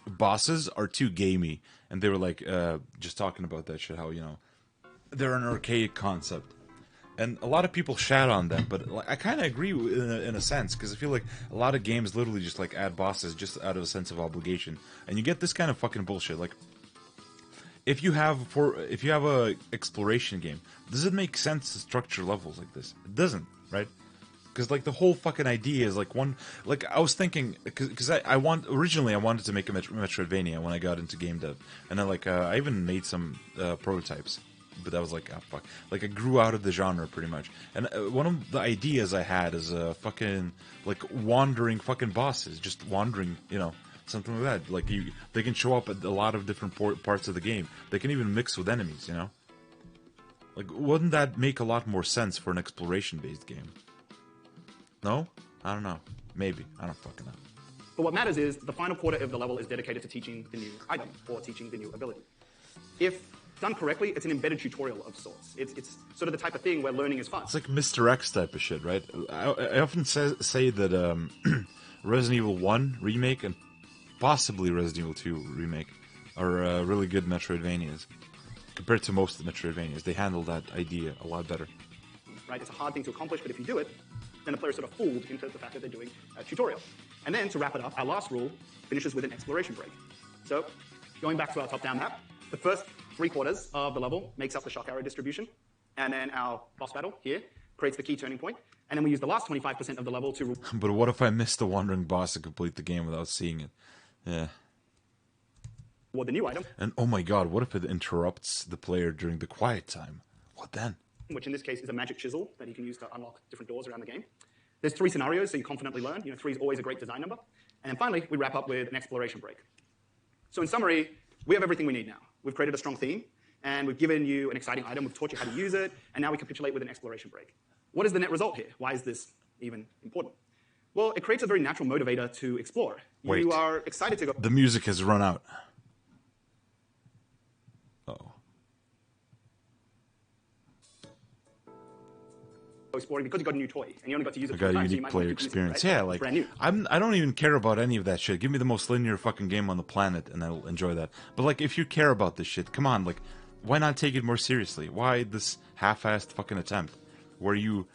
bosses are too gamey. And they were like, just talking about that shit, how, they're an archaic concept. And a lot of people shat on them, but like, I kind of agree in a sense, because I feel like a lot of games literally just like add bosses just out of a sense of obligation, and you get this kind of fucking bullshit. Like, if you have a exploration game, does it make sense to structure levels like this? It doesn't, right? Because like the whole fucking idea is like I was thinking, because I wanted to make a Metroidvania when I got into game dev, and then like I even made some prototypes, but I was like, oh fuck, like I grew out of the genre pretty much. And one of the ideas I had is fucking like wandering fucking bosses, just wandering, something like that. Like they can show up at a lot of different parts of the game. They can even mix with enemies, Like, wouldn't that make a lot more sense for an exploration-based game? No? I don't know. Maybe. I don't fucking know. But what matters is the final quarter of the level is dedicated to teaching the new item or teaching the new ability. If done correctly, it's an embedded tutorial of sorts. It's sort of the type of thing where learning is fun. It's like Mr. X type of shit, right? I often say that Resident Evil 1 remake and possibly Resident Evil 2 remake are really good Metroidvanias. Compared to most of the Metroidvanias, they handle that idea a lot better. Right? It's a hard thing to accomplish, but if you do it, then the player is sort of fooled into the fact that they're doing a tutorial. And then, to wrap it up, our last rule finishes with an exploration break. So, going back to our top-down map, the first 3/4 of the level makes up the shock arrow distribution, and then our boss battle here creates the key turning point, and then we use the last 25% of the level to... But what if I miss the wandering boss and complete the game without seeing it? Yeah. Or the new item. And oh my god, what if it interrupts the player during the quiet time? What then? Which in this case is a magic chisel that you can use to unlock different doors around the game. There's 3 scenarios, so you confidently learn. 3 is always a great design number. And then finally, we wrap up with an exploration break. So in summary, we have everything we need now. We've created a strong theme, and we've given you an exciting item, we've taught you how to use it, and now we capitulate with an exploration break. What is the net result here? Why is this even important? Well, it creates a very natural motivator to explore. Wait. You are excited to go... The music has run out. Uh-oh. exploring because you got a new toy and you only got to use it. I got a unique player experience. Yeah, like brand new. I don't even care about any of that shit. Give me the most linear fucking game on the planet, and I'll enjoy that. But like, if you care about this shit, come on, like, why not take it more seriously? Why this half-assed fucking attempt where you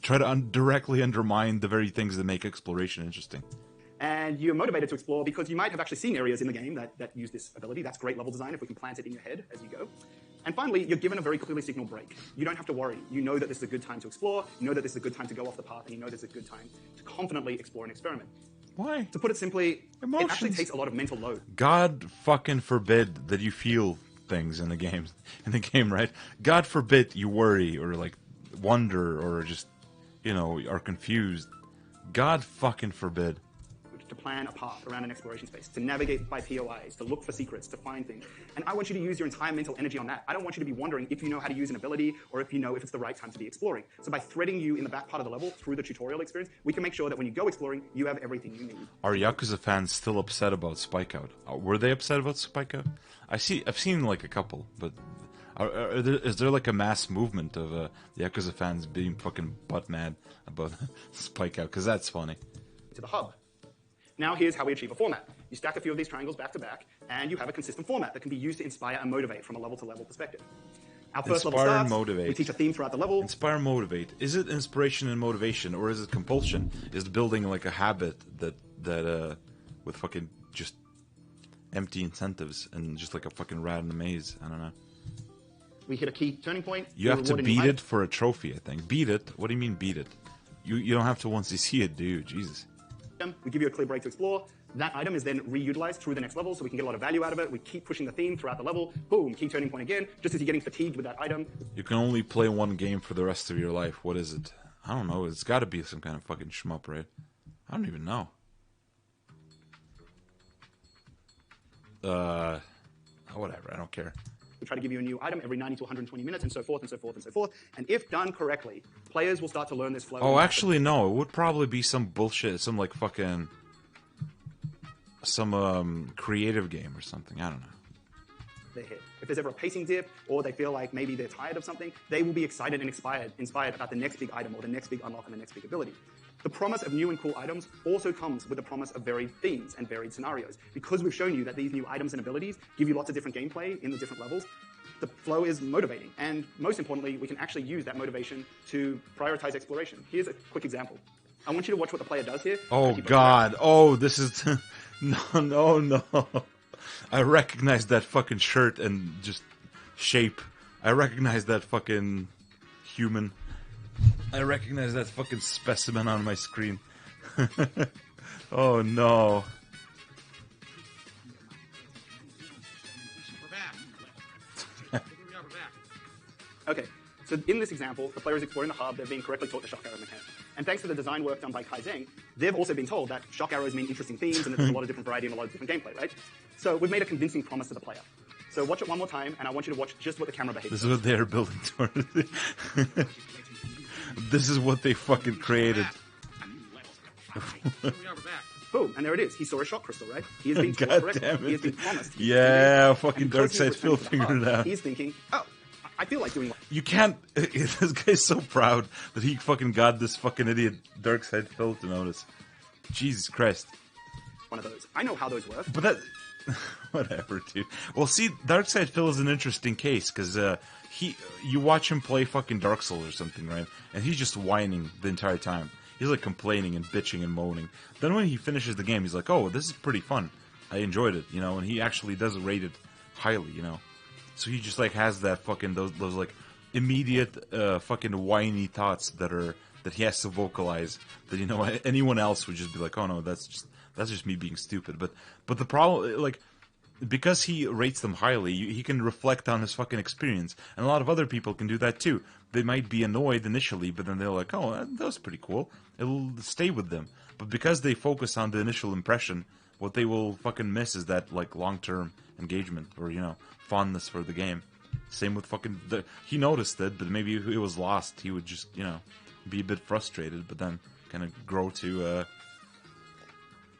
try to directly undermine the very things that make exploration interesting? And you're motivated to explore because you might have actually seen areas in the game that use this ability. That's great level design if we can plant it in your head as you go. And finally, you're given a very clearly signaled break. You don't have to worry. You know that this is a good time to explore, you know that this is a good time to go off the path, and you know this is a good time to confidently explore and experiment. Why? To put it simply, Emotions. It actually takes a lot of mental load. God fucking forbid that you feel things in the game, right? God forbid you worry or like wonder or just, you know, are confused. God fucking forbid. To plan a path around an exploration space, to navigate by POIs, to look for secrets, to find things. And I want you to use your entire mental energy on that. I don't want you to be wondering if you know how to use an ability or if you know if it's the right time to be exploring. So by threading you in the back part of the level through the tutorial experience, we can make sure that when you go exploring, you have everything you need. Are Yakuza fans still upset about Spike Out? Were they upset about Spike Out? I've seen like a couple, but is there like a mass movement of the Yakuza fans being fucking butt mad about Spike Out? Because that's funny. To the hub. Now here's how we achieve a format. You stack a few of these triangles back to back, and you have a consistent format that can be used to inspire and motivate from a level-to-level perspective. Our first level Inspire and starts, motivate. we teach a theme throughout the level. Inspire and motivate. Is it inspiration and motivation, or is it compulsion? Is it building like a habit that with fucking just empty incentives and just like a fucking rat in a maze? I don't know. We hit a key turning point. You have to reward a new beat item. it for a trophy, I think. Beat it? What do you mean beat it? You don't have to once you see it, do you? Jesus. We give you a clear break to explore. That item is then reutilized through the next level, so we can get a lot of value out of it. We keep pushing the theme throughout the level. Boom, key turning point again. Just as you're getting fatigued with that item. You can only play one game for the rest of your life. What is it? I don't know. It's got to be some kind of fucking shmup, right? I don't even know. Whatever. I don't care. We try to give you a new item every 90 to 120 minutes, and so forth, and so forth, and so forth. And if done correctly, players will start to learn this flow. Oh, actually, no. It would probably be some bullshit. Some, like, fucking... Some, creative game or something. I don't know. They hit. If there's ever a pacing dip, or they feel like maybe they're tired of something, they will be excited and inspired about the next big item, or the next big unlock, and the next big ability. The promise of new and cool items also comes with the promise of varied themes and varied scenarios. Because we've shown you that these new items and abilities give you lots of different gameplay in the different levels, the flow is motivating. And most importantly, we can actually use that motivation to prioritize exploration. Here's a quick example. I want you to watch what the player does here. Oh, God. Oh, this is... No. I recognize that fucking shirt and just shape. I recognize that fucking human. I recognize that fucking specimen on my screen. Oh, no. Okay, so in this example, the player is exploring the hub, they're being correctly taught the shock arrow mechanic. And thanks to the design work done by Kai Zheng, they've also been told that shock arrows mean interesting themes and that there's a lot of different variety and a lot of different gameplay, right? So we've made a convincing promise to the player. So watch it one more time, and I want you to watch just what the camera behaves. This is what they're building towards. This is what they fucking created. Boom, and there it is. He saw a shock crystal, right? He has been taught God correctly. damn it. He has been promised. Yeah, fucking And because Darkseid he's Phil returned to the figured it hub, out. He's thinking, oh, I feel like doing... You can't... This guy's so proud that he fucking got this fucking idiot Darkseid Phil to notice. Jesus Christ. one of those. I know how those work. But that... Whatever, dude. Well, see, Darkseid Phil is an interesting case, because you watch him play fucking Dark Souls or something, right? And he's just whining the entire time. He's like complaining and bitching and moaning. Then when he finishes the game, he's like, oh, this is pretty fun. I enjoyed it, you know, and he actually does rate it highly, you know. So he just like has that fucking, those like immediate fucking whiny thoughts that he has to vocalize, that, you know, anyone else would just be like, oh no, that's just me being stupid. But the problem, like, because he rates them highly, he can reflect on his fucking experience. And a lot of other people can do that too. They might be annoyed initially, but then they're like, oh, that was pretty cool. It'll stay with them. But because they focus on the initial impression, what they will fucking miss is that, like, long-term engagement or, you know, fondness for the game. Same with fucking... he noticed it, but maybe if it was lost, he would just, you know, be a bit frustrated, but then kind of grow to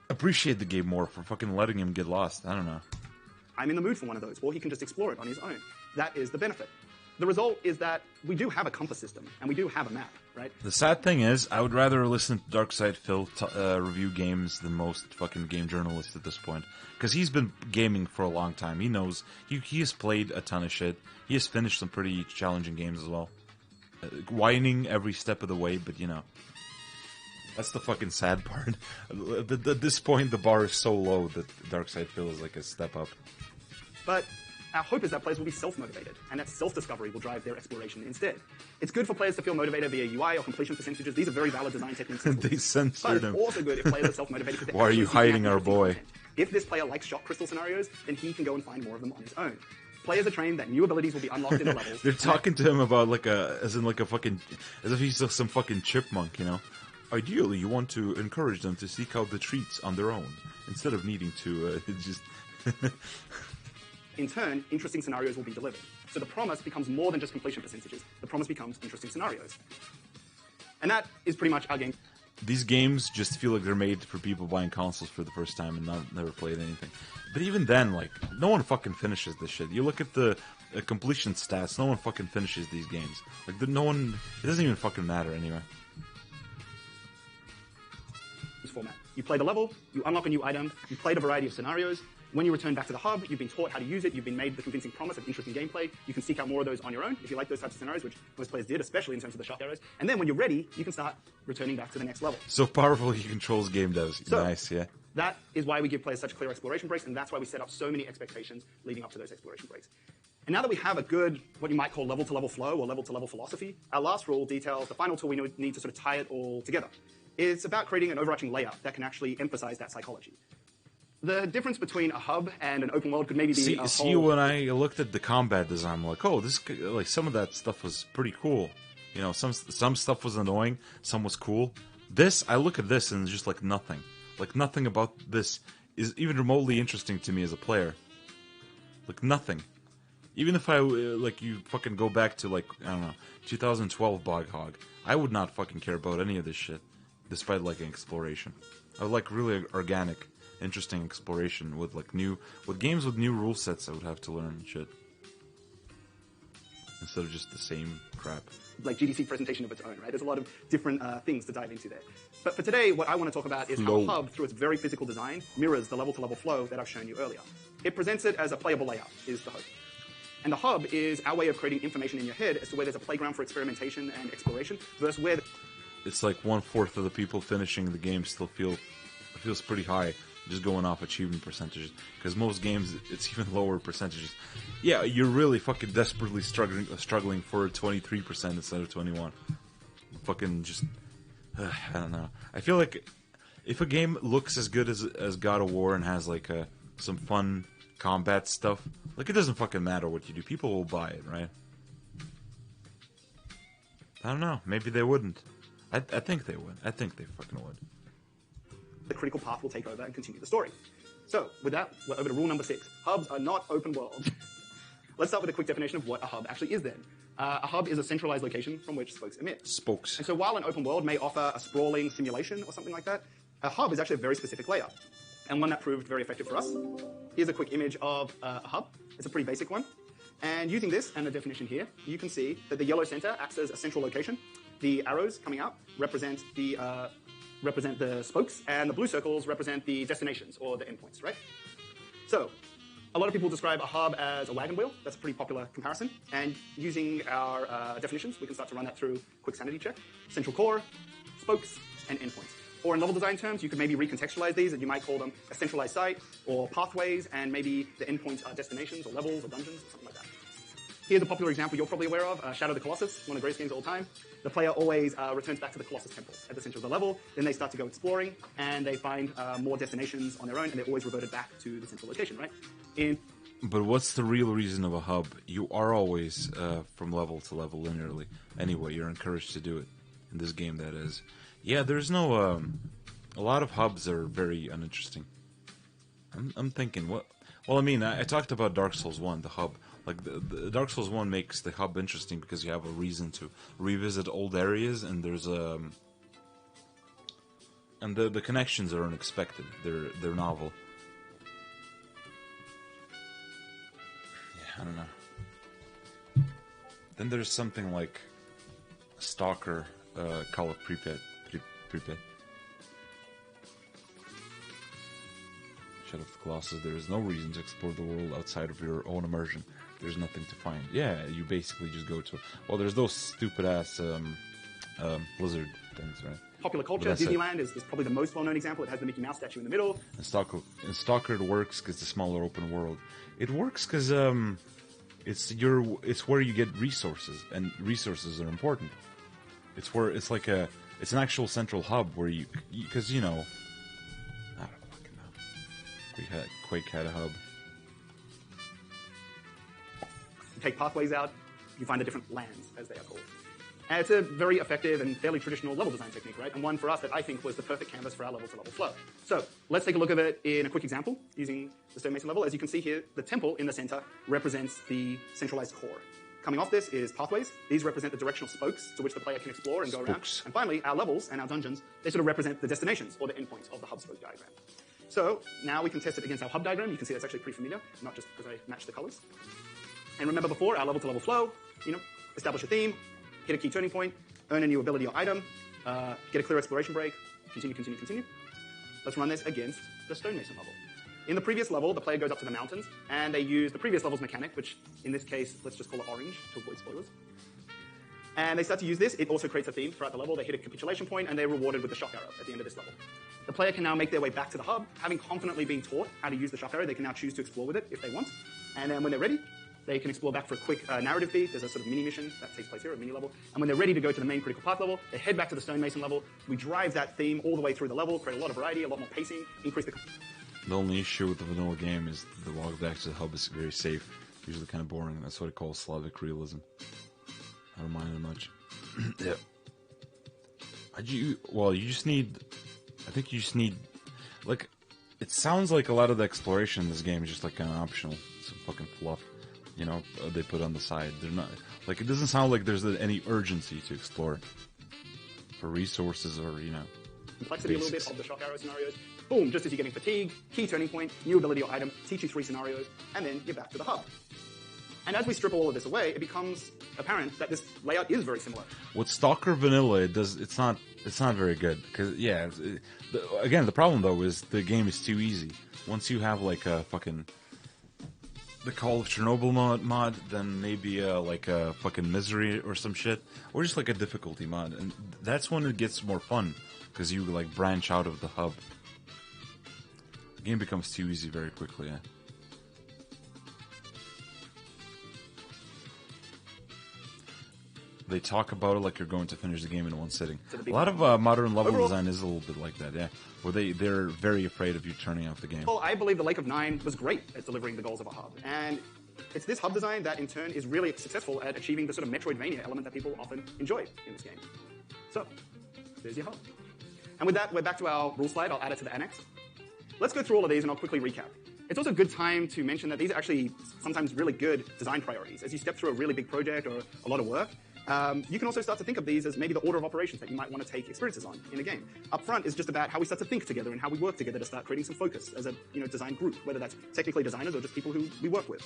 appreciate the game more for fucking letting him get lost. I don't know. I'm in the mood for one of those, or he can just explore it on his own. That is the benefit. The result is that we do have a compass system, and we do have a map, right? The sad thing is, I would rather listen to Darkseid Phil review games than most fucking game journalists at this point. Because he's been gaming for a long time. He knows. He has played a ton of shit. He has finished some pretty challenging games as well. Whining every step of the way, but, you know. That's the fucking sad part. At this point, the bar is so low that Darkseid Phil is like a step up. But our hope is that players will be self-motivated, and that self-discovery will drive their exploration instead. It's good for players to feel motivated via UI or completion percentages. These are very valid design techniques. They censored him. But it's also good if players are self-motivated. Because Why are you hiding our boy? If this player likes shock crystal scenarios, then he can go and find more of them on his own. Players are trained that new abilities will be unlocked in the levels. They're talking to him about as if he's some fucking chipmunk, you know. Ideally, you want to encourage them to seek out the treats on their own instead of needing to just. In turn, interesting scenarios will be delivered. So the promise becomes more than just completion percentages. The promise becomes interesting scenarios. And that is pretty much our game. These games just feel like they're made for people buying consoles for the first time and never played anything. But even then, like, no one fucking finishes this shit. You look at the completion stats, no one fucking finishes these games. Like, no one... It doesn't even fucking matter anyway. This format. You play the level, you unlock a new item, you played a variety of scenarios. When you return back to the hub, you've been taught how to use it, you've been made the convincing promise of interesting gameplay. You can seek out more of those on your own if you like those types of scenarios, which most players did, especially in terms of the shock arrows. And then when you're ready, you can start returning back to the next level. So powerful he controls game devs. So, nice, yeah. That is why we give players such clear exploration breaks, and that's why we set up so many expectations leading up to those exploration breaks. And now that we have a good, what you might call level-to-level flow or level-to-level philosophy, our last rule details the final tool we need to sort of tie it all together. It's about creating an overarching layout that can actually emphasize that psychology. The difference between a hub and an open world could maybe be See, when I looked at the combat design, I'm like, oh, this, like, some of that stuff was pretty cool. You know, some stuff was annoying, some was cool. This, I look at this and it's just like nothing. Like, nothing about this is even remotely interesting to me as a player. Like, nothing. Even if I, like, you fucking go back to, like, I don't know, 2012 Bog Hog, I would not fucking care about any of this shit, despite liking exploration. I would like really organic, interesting exploration with, like, games with new rule sets I would have to learn and shit. Instead of just the same crap. Like GDC presentation of its own, right? There's a lot of different things to dive into there. But for today, what I want to talk about is how Hub, through its very physical design, mirrors the level-to-level flow that I've shown you earlier. It presents it as a playable layout, is the hope. And the hub is our way of creating information in your head as to where there's a playground for experimentation and exploration versus where... It's like 1/4 of the people finishing the game still feels pretty high, just going off achievement percentages. Because most games, it's even lower percentages. Yeah, you're really fucking desperately struggling for 23% instead of 21. Fucking just, I don't know. I feel like if a game looks as good as God of War and has like some fun combat stuff, like it doesn't fucking matter what you do. People will buy it, right? I don't know. Maybe they wouldn't. I think they would. I think they fucking would. The critical path will take over and continue the story. So, with that, we're over to rule number 6. Hubs are not open world. Let's start with a quick definition of what a hub actually is then. A hub is a centralized location from which spokes emit. Spokes. And so while an open world may offer a sprawling simulation or something like that, a hub is actually a very specific layout, and one that proved very effective for us. Here's a quick image of a hub. It's a pretty basic one. And using this and the definition here, you can see that the yellow center acts as a central location. The arrows coming out represent the spokes, and the blue circles represent the destinations or the endpoints, right? So, a lot of people describe a hub as a wagon wheel. That's a pretty popular comparison. And using our definitions, we can start to run that through quick sanity check. Central core, spokes, and endpoints. Or in level design terms, you could maybe recontextualize these, and you might call them a centralized site, or pathways, and maybe the endpoints are destinations, or levels, or dungeons, or something like that. Here's a popular example you're probably aware of, Shadow of the Colossus, one of the greatest games of all time. The player always returns back to the Colossus Temple at the center of the level. Then they start to go exploring, and they find more destinations on their own, and they're always reverted back to the central location, right? But what's the real reason of a hub? You are always from level to level linearly. Anyway, you're encouraged to do it. In this game, that is. Yeah, there's no... a lot of hubs are very uninteresting. I'm thinking, what... Well, I mean, I talked about Dark Souls 1, the hub. Like, the Dark Souls 1 makes the hub interesting because you have a reason to revisit old areas, and there's and the connections are unexpected. They're novel. Yeah, I don't know. Then there's something like Stalker, Call of Pripyat. Shadow of the Colossus. There is no reason to explore the world outside of your own immersion. There's nothing to find. Yeah, you basically just go to... Well, there's those stupid-ass lizard things, right? Popular culture, Disneyland is probably the most well-known example. It has the Mickey Mouse statue in the middle. And Stalker it works because it's a smaller open world. It works because it's where you get resources, and resources are important. It's an actual central hub where you... Because, you know... I don't fucking know. Quake had a hub. You take pathways out, you find the different lands, as they are called. And it's a very effective and fairly traditional level design technique, right? And one for us that I think was the perfect canvas for our level-to-level flow. So let's take a look at it in a quick example using the stonemason level. As you can see here, the temple in the center represents the centralized core. Coming off this is pathways. These represent the directional spokes to which the player can explore and go around. And finally, our levels and our dungeons, they sort of represent the destinations or the endpoints of the hub-spoke diagram. So now we can test it against our hub diagram. You can see that's actually pretty familiar, not just because I matched the colors. And remember before, our level-to-level flow, establish a theme, hit a key turning point, earn a new ability or item, get a clear exploration break, continue. Let's run this against the stonemason level. In the previous level, the player goes up to the mountains, and they use the previous level's mechanic, which in this case, let's just call it orange to avoid spoilers. And they start to use this. It also creates a theme throughout the level. They hit a capitulation point, and they're rewarded with the shock arrow at the end of this level. The player can now make their way back to the hub. Having confidently been taught how to use the shock arrow, they can now choose to explore with it if they want. And then when they're ready, they can explore back for a quick narrative beat. There's a sort of mini-mission that takes place here, a mini-level. And when they're ready to go to the main critical path level, they head back to the stonemason level. We drive that theme all the way through the level, create a lot of variety, a lot more pacing, increase the... The only issue with the vanilla game is the walk back to the hub is very safe. Usually kind of boring. That's what I call Slavic realism. I don't mind it much. Yeah. You just need... I think you just need... Like, it sounds like a lot of the exploration in this game is just like kind of optional. Some fucking fluff. They put on the side. They're not... Like, it doesn't sound like there's any urgency to explore. For resources or, complexity basics. A little bit of the shock arrow scenarios. Boom, just as you're getting fatigue, key turning point, new ability or item, teach you 3 scenarios, and then you're back to the hub. And as we strip all of this away, it becomes apparent that this layout is very similar. With Stalker Vanilla, it's not very good. Because, again, the problem, though, is the game is too easy. Once you have, like, a fucking... the Call of Chernobyl mod, then maybe like a fucking Misery or some shit, or just like a difficulty mod, and that's when it gets more fun because you like branch out of the hub. The game becomes too easy very quickly. Yeah. They talk about it like you're going to finish the game in one sitting. A lot of modern level design is a little bit like that, yeah. Where they're very afraid of you turning off the game. Well, I believe the Lake of Nine was great at delivering the goals of a hub. And it's this hub design that, in turn, is really successful at achieving the sort of Metroidvania element that people often enjoy in this game. So, there's your hub. And with that, we're back to our rule slide. I'll add it to the annex. Let's go through all of these, and I'll quickly recap. It's also a good time to mention that these are actually sometimes really good design priorities. As you step through a really big project or a lot of work, you can also start to think of these as maybe the order of operations that you might want to take experiences on in a game. Up front is just about how we start to think together and how we work together to start creating some focus as a design group, whether that's technically designers or just people who we work with.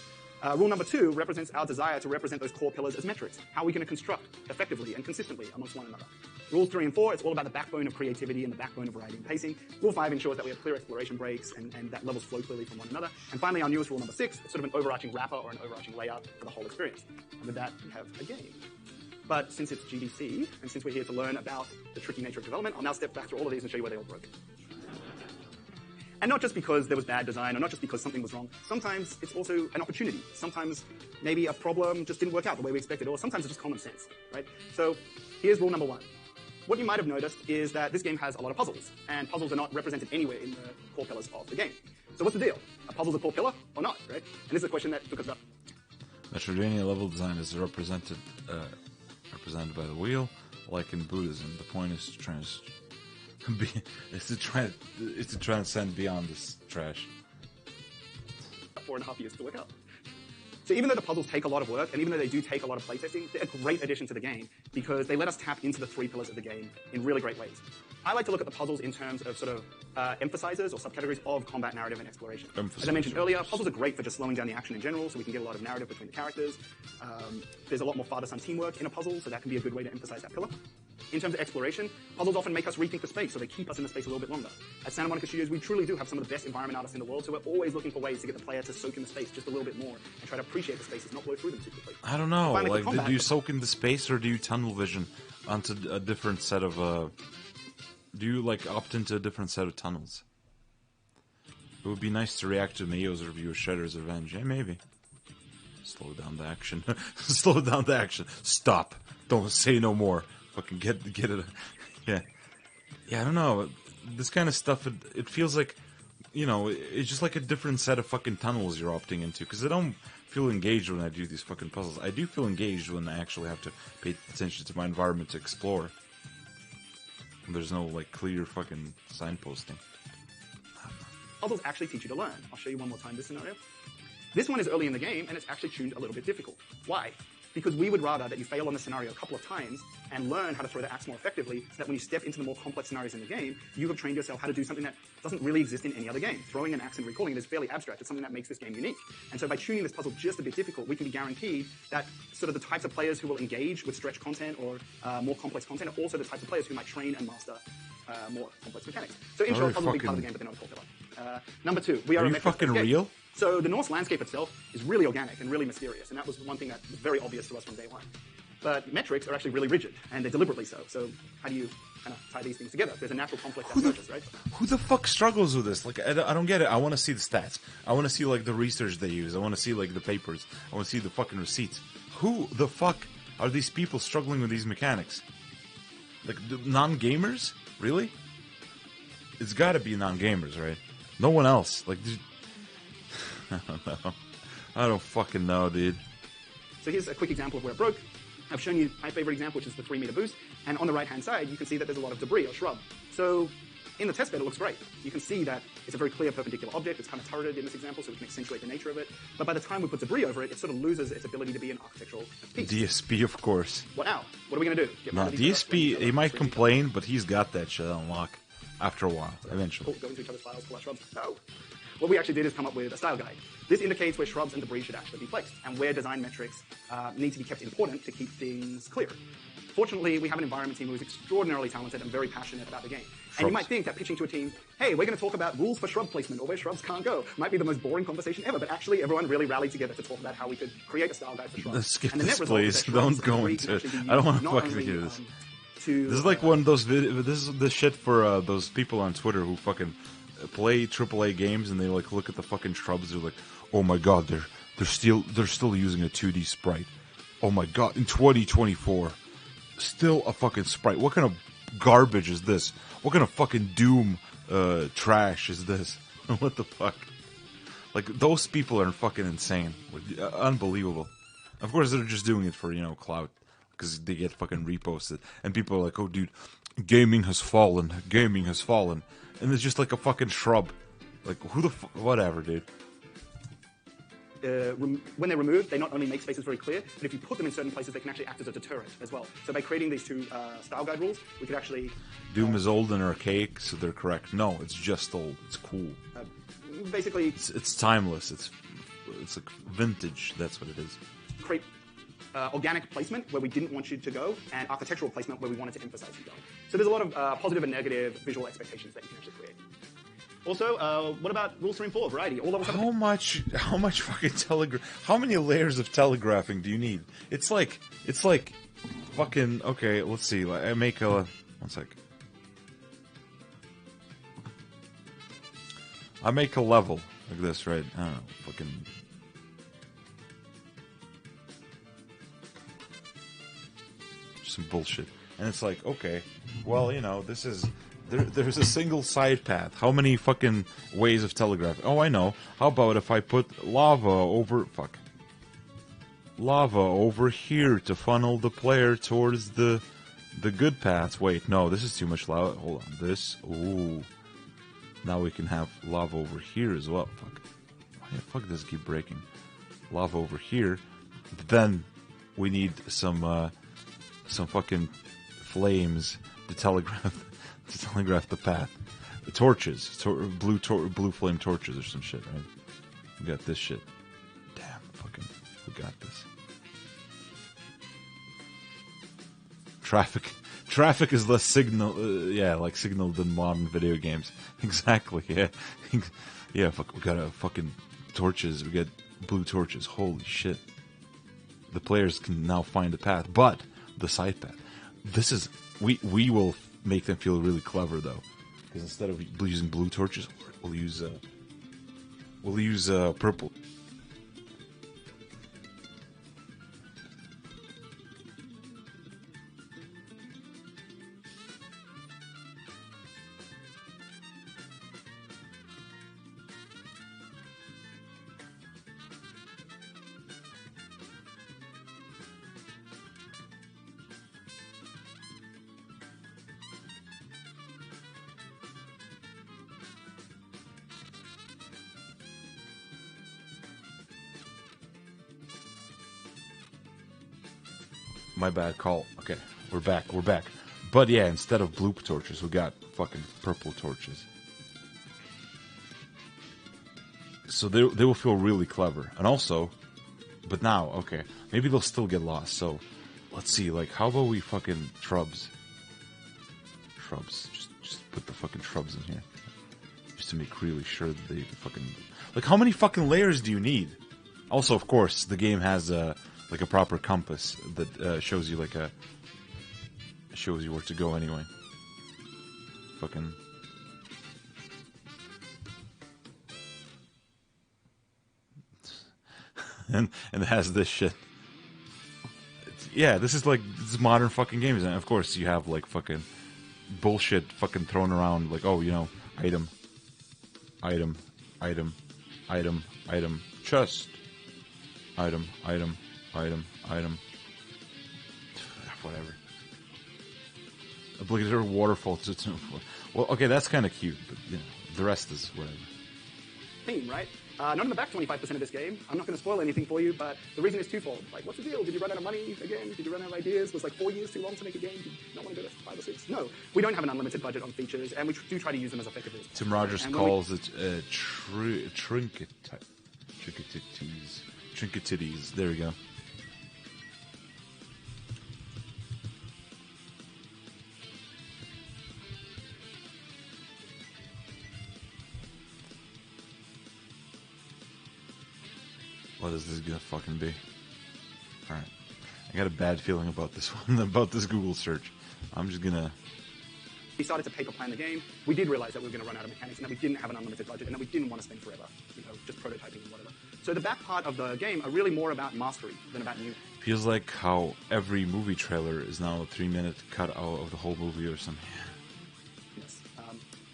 Rule number 2 represents our desire to represent those core pillars as metrics. How are we going to construct effectively and consistently amongst one another? Rules 3 and 4, it's all about the backbone of creativity and the backbone of variety and pacing. Rule 5 ensures that we have clear exploration breaks and that levels flow clearly from one another. And finally, our newest rule number 6, it's sort of an overarching wrapper or an overarching layout for the whole experience. And with that, we have a game. But since it's GDC, and since we're here to learn about the tricky nature of development, I'll now step back through all of these and show you where they all broke. And not just because there was bad design, or not just because something was wrong. Sometimes it's also an opportunity. Sometimes maybe a problem just didn't work out the way we expected, or sometimes it's just common sense, right? So here's rule number 1. What you might have noticed is that this game has a lot of puzzles, and puzzles are not represented anywhere in the core pillars of the game. So what's the deal? Are puzzles a core pillar or not, right? And this is a question that took us up. Metroidvania level design is represented by the wheel, like in Buddhism. The point is to transcend beyond this trash. 4.5 years to work out. So even though the puzzles take a lot of work, and even though they do take a lot of playtesting, they're a great addition to the game because they let us tap into the 3 pillars of the game in really great ways. I like to look at the puzzles in terms of sort of emphasizers or subcategories of combat, narrative, and exploration. As I mentioned earlier, puzzles are great for just slowing down the action in general, so we can get a lot of narrative between the characters. There's a lot more father-son teamwork in a puzzle, so that can be a good way to emphasize that pillar. In terms of exploration, puzzles often make us rethink the space, so they keep us in the space a little bit longer. At Santa Monica Studios, we truly do have some of the best environment artists in the world, so we're always looking for ways to get the player to soak in the space just a little bit more and try to appreciate the spaces, not blow through them too quickly. I don't know. Like, do you soak in the space or do you tunnel vision onto a different set of? Do you like opt into a different set of tunnels? It would be nice to react to Mayo's review of Shredder's Revenge. Yeah, maybe. Slow down the action. Slow down the action. Stop. Don't say no more. Fucking get it. Yeah. Yeah, I don't know. This kind of stuff, it feels like, it's just like a different set of fucking tunnels you're opting into. Because I don't feel engaged when I do these fucking puzzles. I do feel engaged when I actually have to pay attention to my environment to explore. There's no, like, clear fucking signposting. Puzzles actually teach you to learn. I'll show you one more time this scenario. This one is early in the game, and it's actually tuned a little bit difficult. Why? Because we would rather that you fail on the scenario a couple of times and learn how to throw the axe more effectively so that when you step into the more complex scenarios in the game, you have trained yourself how to do something that doesn't really exist in any other game. Throwing an axe and recalling it is fairly abstract. It's something that makes this game unique. And so by tuning this puzzle just a bit difficult, we can be guaranteed that sort of the types of players who will engage with stretch content or more complex content are also the types of players who might train and master more complex mechanics. So in short, puzzles will be part of the game, but they're not a core pillar. Number 2, we are you fucking real? So the Norse landscape itself is really organic and really mysterious, and that was one thing that was very obvious to us from day one. But metrics are actually really rigid, and they're deliberately so. So how do you kind of tie these things together? There's a natural conflict that emerges, right? Who the fuck struggles with this? Like, I don't get it. I want to see the stats. I want to see, like, the research they use. I want to see, like, the papers. I want to see the fucking receipts. Who the fuck are these people struggling with these mechanics? Like, the non-gamers? Really? It's gotta be non-gamers, right? No one else. Like, I don't know. I don't fucking know, dude. So here's a quick example of where it broke. I've shown you my favorite example, which is the 3-meter boost. And on the right-hand side, you can see that there's a lot of debris or shrub. So in the testbed, it looks great. You can see that it's a very clear perpendicular object. It's kind of turreted in this example, so we can accentuate the nature of it. But by the time we put debris over it, it sort of loses its ability to be an architectural piece. DSP, of course. What now? What are we going to do? No, DSP, he might complain, but he's got that shit on lock after a while, eventually. Go into each other's files, pull out shrubs. No. What we actually did is come up with a style guide. This indicates where shrubs and debris should actually be placed, and where design metrics need to be kept important to keep things clear. Fortunately, we have an environment team who is extraordinarily talented and very passionate about the game. And you might think that pitching to a team, hey, we're going to talk about rules for shrub placement or where shrubs can't go, might be the most boring conversation ever. But actually, everyone really rallied together to talk about how we could create a style guide for shrubs. Skip and the this, net result is please. that shrubs Don't go are into it. actually be I don't want used to not fucking only, hear this. To, This is like one of those this is the shit for those people on Twitter who fucking play AAA games and they like look at the fucking shrubs. They're like, oh my god, they're still using a 2D sprite. Oh my god, in 2024, still a fucking sprite. What kind of garbage is this? What kind of fucking Doom trash is this? What the fuck? Like, those people are fucking insane. Unbelievable. Of course, they're just doing it for, clout. Because they get fucking reposted. And people are like, oh, dude, gaming has fallen. Gaming has fallen. And it's just like a fucking shrub. Like, who the fuck? Whatever, dude. When they're removed, they not only make spaces very clear, but if you put them in certain places, they can actually act as a deterrent as well. So by creating these two style guide rules, we could actually... Doom is old and archaic, so they're correct. No, it's just old. It's cool. Basically... It's timeless. It's like vintage. That's what it is. Create organic placement where we didn't want you to go, and architectural placement where we wanted to emphasize you going. So there's a lot of positive and negative visual expectations that you can actually create. Also, what about rules to for variety? All levels have How much fucking how many layers of telegraphing do you need? It's like fucking, okay, let's see. I make a, one sec. I make a level like this, right? I don't know, fucking. Some bullshit. And it's like, okay, well, this is, there's a single side path. How many fucking ways of telegraphing? Oh, I know. How about if I put lava over here to funnel the player towards the good paths? Wait, no, this is too much lava. Hold on. This, ooh. Now we can have lava over here as well. Fuck. Why the fuck does it keep breaking? Lava over here. Then we need some fucking flames to telegraph the path. The torches, blue flame torches or some shit, right? We got this shit. Damn, fucking, we got this. Traffic is less signal, like signal than modern video games. Exactly, yeah, yeah. Fuck, we got fucking torches. We got blue torches. Holy shit! The players can now find the path, but the side path. This is we will make them feel really clever though, because instead of using blue torches, we'll use purple. My bad call. Okay, we're back. But yeah, instead of blue torches, we got fucking purple torches. So they will feel really clever. And also, but now, okay, maybe they'll still get lost. So let's see, like, how about we fucking shrubs? Shrubs. Just put the fucking shrubs in here. Just to make really sure that they fucking... Like, how many fucking layers do you need? Also, of course, the game has like a proper compass that shows you where to go anyway. Fucking. and it has this shit. This is modern fucking games, and of course you have like fucking bullshit fucking thrown around, like, oh, item, chest, item, whatever. Obligatory waterfall. Well, okay, that's kind of cute, but the rest is whatever. Theme, right? Not in the back 25% of this game. I'm not going to spoil anything for you, but the reason is twofold. Like, what's the deal? Did you run out of money again? Did you run out of ideas? Was 4 years too long to make a game? Did you not want to go to 5 or 6? No, we don't have an unlimited budget on features, and we do try to use them as effectively as possible. Tim Rogers calls it trinketities. There we go. What is this gonna fucking be? Alright. I got a bad feeling about this one, about this Google search. I'm just gonna... We started to paper plan the game. We did realize that we were going to run out of mechanics and that we didn't have an unlimited budget and that we didn't want to spend forever, just prototyping and whatever. So the back part of the game are really more about mastery than about new. Feels like how every movie trailer is now a 3-minute cut out of the whole movie or something. Yes.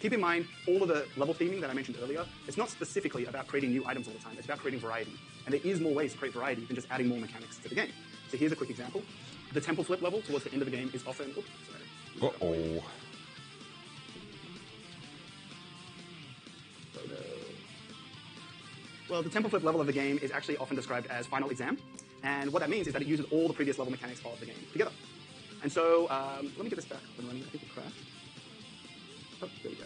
Keep in mind, all of the level theming that I mentioned earlier, it's not specifically about creating new items all the time. It's about creating variety. And there is more ways to create variety than just adding more mechanics to the game. So here's a quick example. The temple flip level towards the end of the game is often... Oops, sorry. Uh-oh. Well, the temple flip level of the game is actually often described as final exam. And what that means is that it uses all the previous level mechanics of the game together. And so, let me get this back up and running. I think it crashed. Oh, there we go.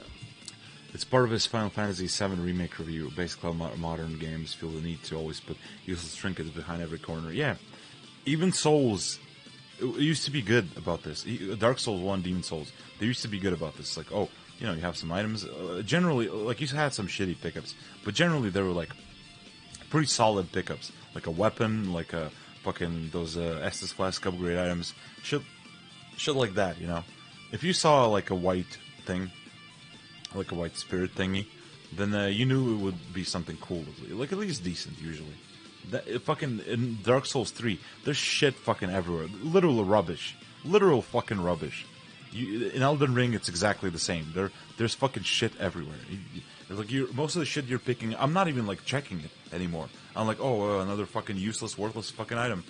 It's part of his Final Fantasy VII Remake review. Basically, how modern games feel the need to always put useless trinkets behind every corner. Yeah, even Souls, it used to be good about this. Dark Souls 1, Demon Souls, they used to be good about this. Like, oh, you have some items. Generally, like, you had some shitty pickups, but generally they were like pretty solid pickups. Like a weapon, like a fucking those Estus Flask upgrade items, shit like that. If you saw like a white thing, like a white spirit thingy, then you knew it would be something cool, like at least decent usually. Fucking in Dark Souls 3, there's shit fucking everywhere, literal fucking rubbish. In Elden Ring, it's exactly the same. There's fucking shit everywhere. Like most of the shit you're picking, I'm not even like checking it anymore. I'm like, oh, another fucking useless, worthless fucking item.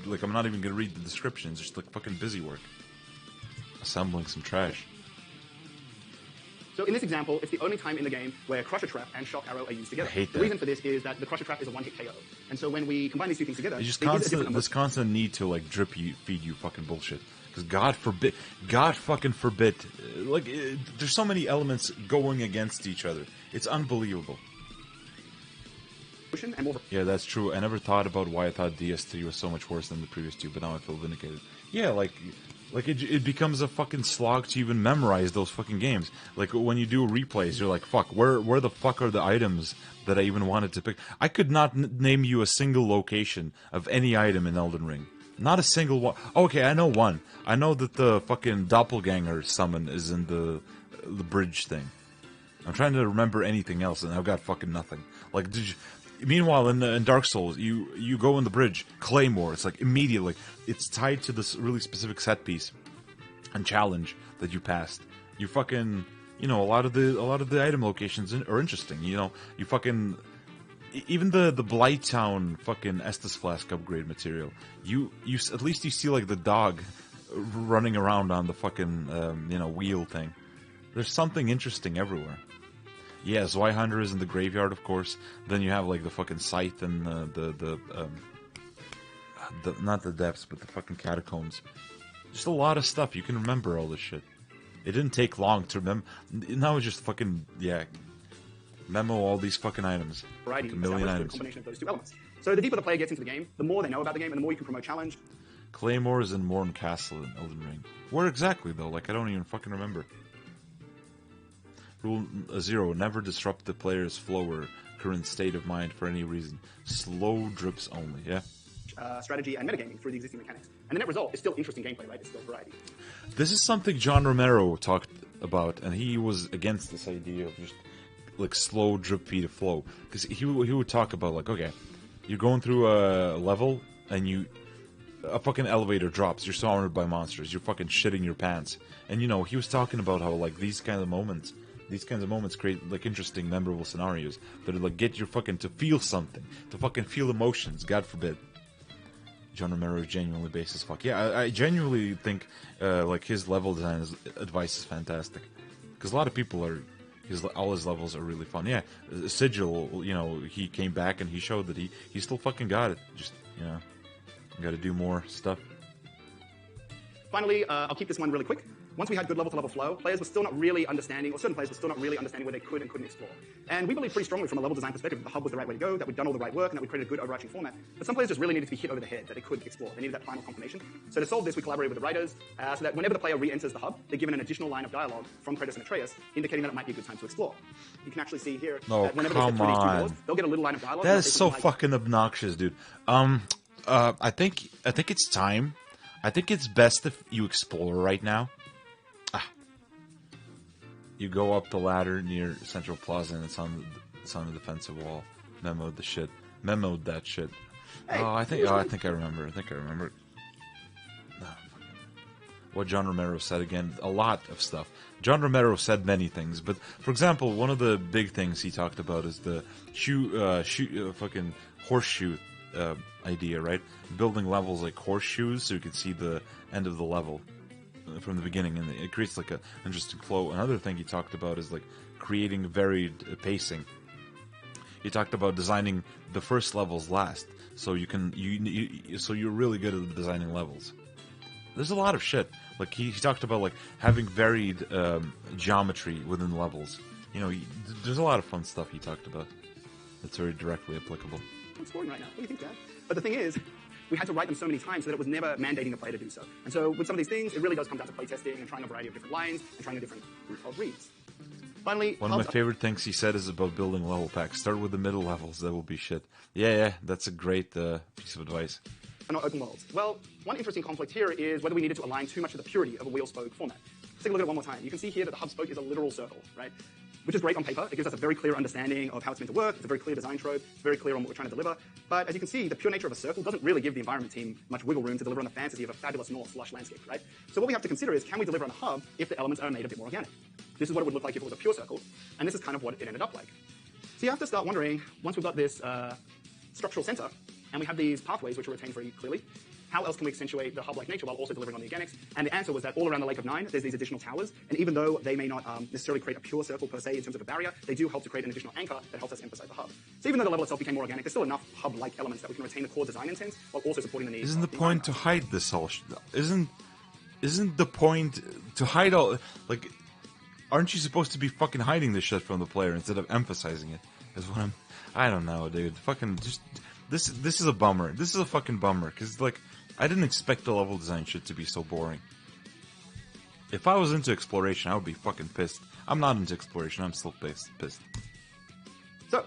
Like I'm not even gonna read the descriptions. Just like fucking busy work, assembling some trash. So in this example, it's the only time in the game where Crusher Trap and Shock Arrow are used together. I hate that. The reason for this is that the Crusher Trap is a one-hit KO. And so when we combine these two things together, It's just they use a different this constant need to like feed you fucking bullshit. Because God fucking forbid, there's so many elements going against each other. It's unbelievable. and more. Yeah, that's true. I never thought about why I thought DS3 was so much worse than the previous two, but now I feel vindicated. Yeah, like it becomes a fucking slog to even memorize those fucking games. Like when you do replays, you're like, fuck, where the fuck are the items that I even wanted to pick? I could not name you a single location of any item in Elden Ring. Not a single one. Okay, I know one. I know that the fucking doppelganger summon is in the bridge thing. I'm trying to remember anything else, and I've got fucking nothing. Like, meanwhile, in Dark Souls, you go in the bridge, Claymore. It's like immediately, it's tied to this really specific set piece and challenge that you passed. You fucking, a lot of the item locations are interesting. You fucking. Even the Blighttown fucking Estus Flask upgrade material, you at least you see like the dog running around on the fucking wheel thing. There's something interesting everywhere. Yeah, Zweihander is in the graveyard, of course. Then you have like the fucking scythe and the not the depths, but the fucking catacombs. Just a lot of stuff. You can remember all this shit. It didn't take long to remember. Now it's just fucking memo all these fucking items. Variety, like a million items. Combination of those two elements. So the deeper the player gets into the game, the more they know about the game, and the more you can promote challenge. Claymore is in Morn Castle in Elden Ring. Where exactly though? Like I don't even fucking remember. Rule 0: never disrupt the player's flow or current state of mind for any reason. Slow drips only. Yeah. Strategy and metagaming through the existing mechanics, and the net result is still interesting gameplay, right? It's still variety. This is something John Romero talked about, and he was against this idea of just like slow drip feed of flow, because he would talk about like, okay, you're going through a level and a fucking elevator drops, you're surrounded by monsters, you're fucking shitting your pants, and he was talking about how like these kinds of moments create like interesting, memorable scenarios that like get you fucking to feel something, to fucking feel emotions. God forbid. John Romero is genuinely based as fuck. Yeah, I genuinely think like his level design advice is fantastic, because a lot of people all his levels are really fun. Yeah, Sigil, he came back and he showed that he still fucking got it. Just got to do more stuff. Finally, I'll keep this one really quick. once we had good level-to-level flow, players were still not really understanding, or certain players were still not really understanding where they could and couldn't explore. And we believe pretty strongly from a level design perspective that the hub was the right way to go, that we'd done all the right work, and that we created a good overarching format. But some players just really needed to be hit over the head, that they could explore. They needed that final confirmation. So to solve this, we collaborated with the writers, so that whenever the player re-enters the hub, they're given an additional line of dialogue from Kratos and Atreus, indicating that it might be a good time to explore. You can actually see here that whenever they hit through these two doors, they'll get a little line of dialogue. That is so fucking obnoxious, dude. I think it's time. I think it's best if you explore right now. You go up the ladder near Central Plaza and it's on the defensive wall. Memoed the shit. Memoed that shit. Hey, I think I remember. What John Romero said again, a lot of stuff. John Romero said many things, but for example, one of the big things he talked about is the fucking horseshoe idea, right? Building levels like horseshoes so you can see the end of the level from the beginning, and it creates like an interesting flow. Another thing he talked about is like creating varied pacing. He talked about designing the first levels last, so you can so you're really good at designing levels. There's a lot of shit. Like he talked about like having varied geometry within levels. You know, there's a lot of fun stuff he talked about that's very directly applicable. I'm scoring right now. What do you think, Dad? But the thing is, we had to write them so many times so that it was never mandating the player to do so. And so with some of these things, it really does come down to playtesting and trying a variety of different lines and trying a different group of reads. Finally, one of my favorite things he said is about building level packs. Start with the middle levels. That will be shit. Yeah, that's a great piece of advice. Are not open worlds. Well, one interesting conflict here is whether we needed to align too much to the purity of a wheel-spoke format. Let's take a look at it one more time. You can see here that the hub spoke is a literal circle, right? Which is great on paper. It gives us a very clear understanding of how it's meant to work. It's a very clear design trope. It's very clear on what we're trying to deliver. But as you can see, the pure nature of a circle doesn't really give the environment team much wiggle room to deliver on the fantasy of a fabulous Norse lush landscape, right? So what we have to consider is, can we deliver on a hub if the elements are made a bit more organic? This is what it would look like if it was a pure circle, and this is kind of what it ended up like. So you have to start wondering, once we've got this structural center, and we have these pathways which are retained very clearly, how else can we accentuate the hub-like nature while also delivering on the organics? And the answer was that all around the Lake of Nine, there's these additional towers, and even though they may not necessarily create a pure circle per se in terms of a barrier, they do help to create an additional anchor that helps us emphasize the hub. So even though the level itself became more organic, there's still enough hub-like elements that we can retain the core design intent while also supporting the needs. Isn't the point to hide this all? Isn't the point to hide all? Like, aren't you supposed to be fucking hiding this shit from the player instead of emphasizing it? Is what I don't know, dude. Fucking just this is a bummer. This is a fucking bummer because like. I didn't expect the level design shit to be so boring. If I was into exploration, I would be fucking pissed. I'm not into exploration, I'm still pissed. So,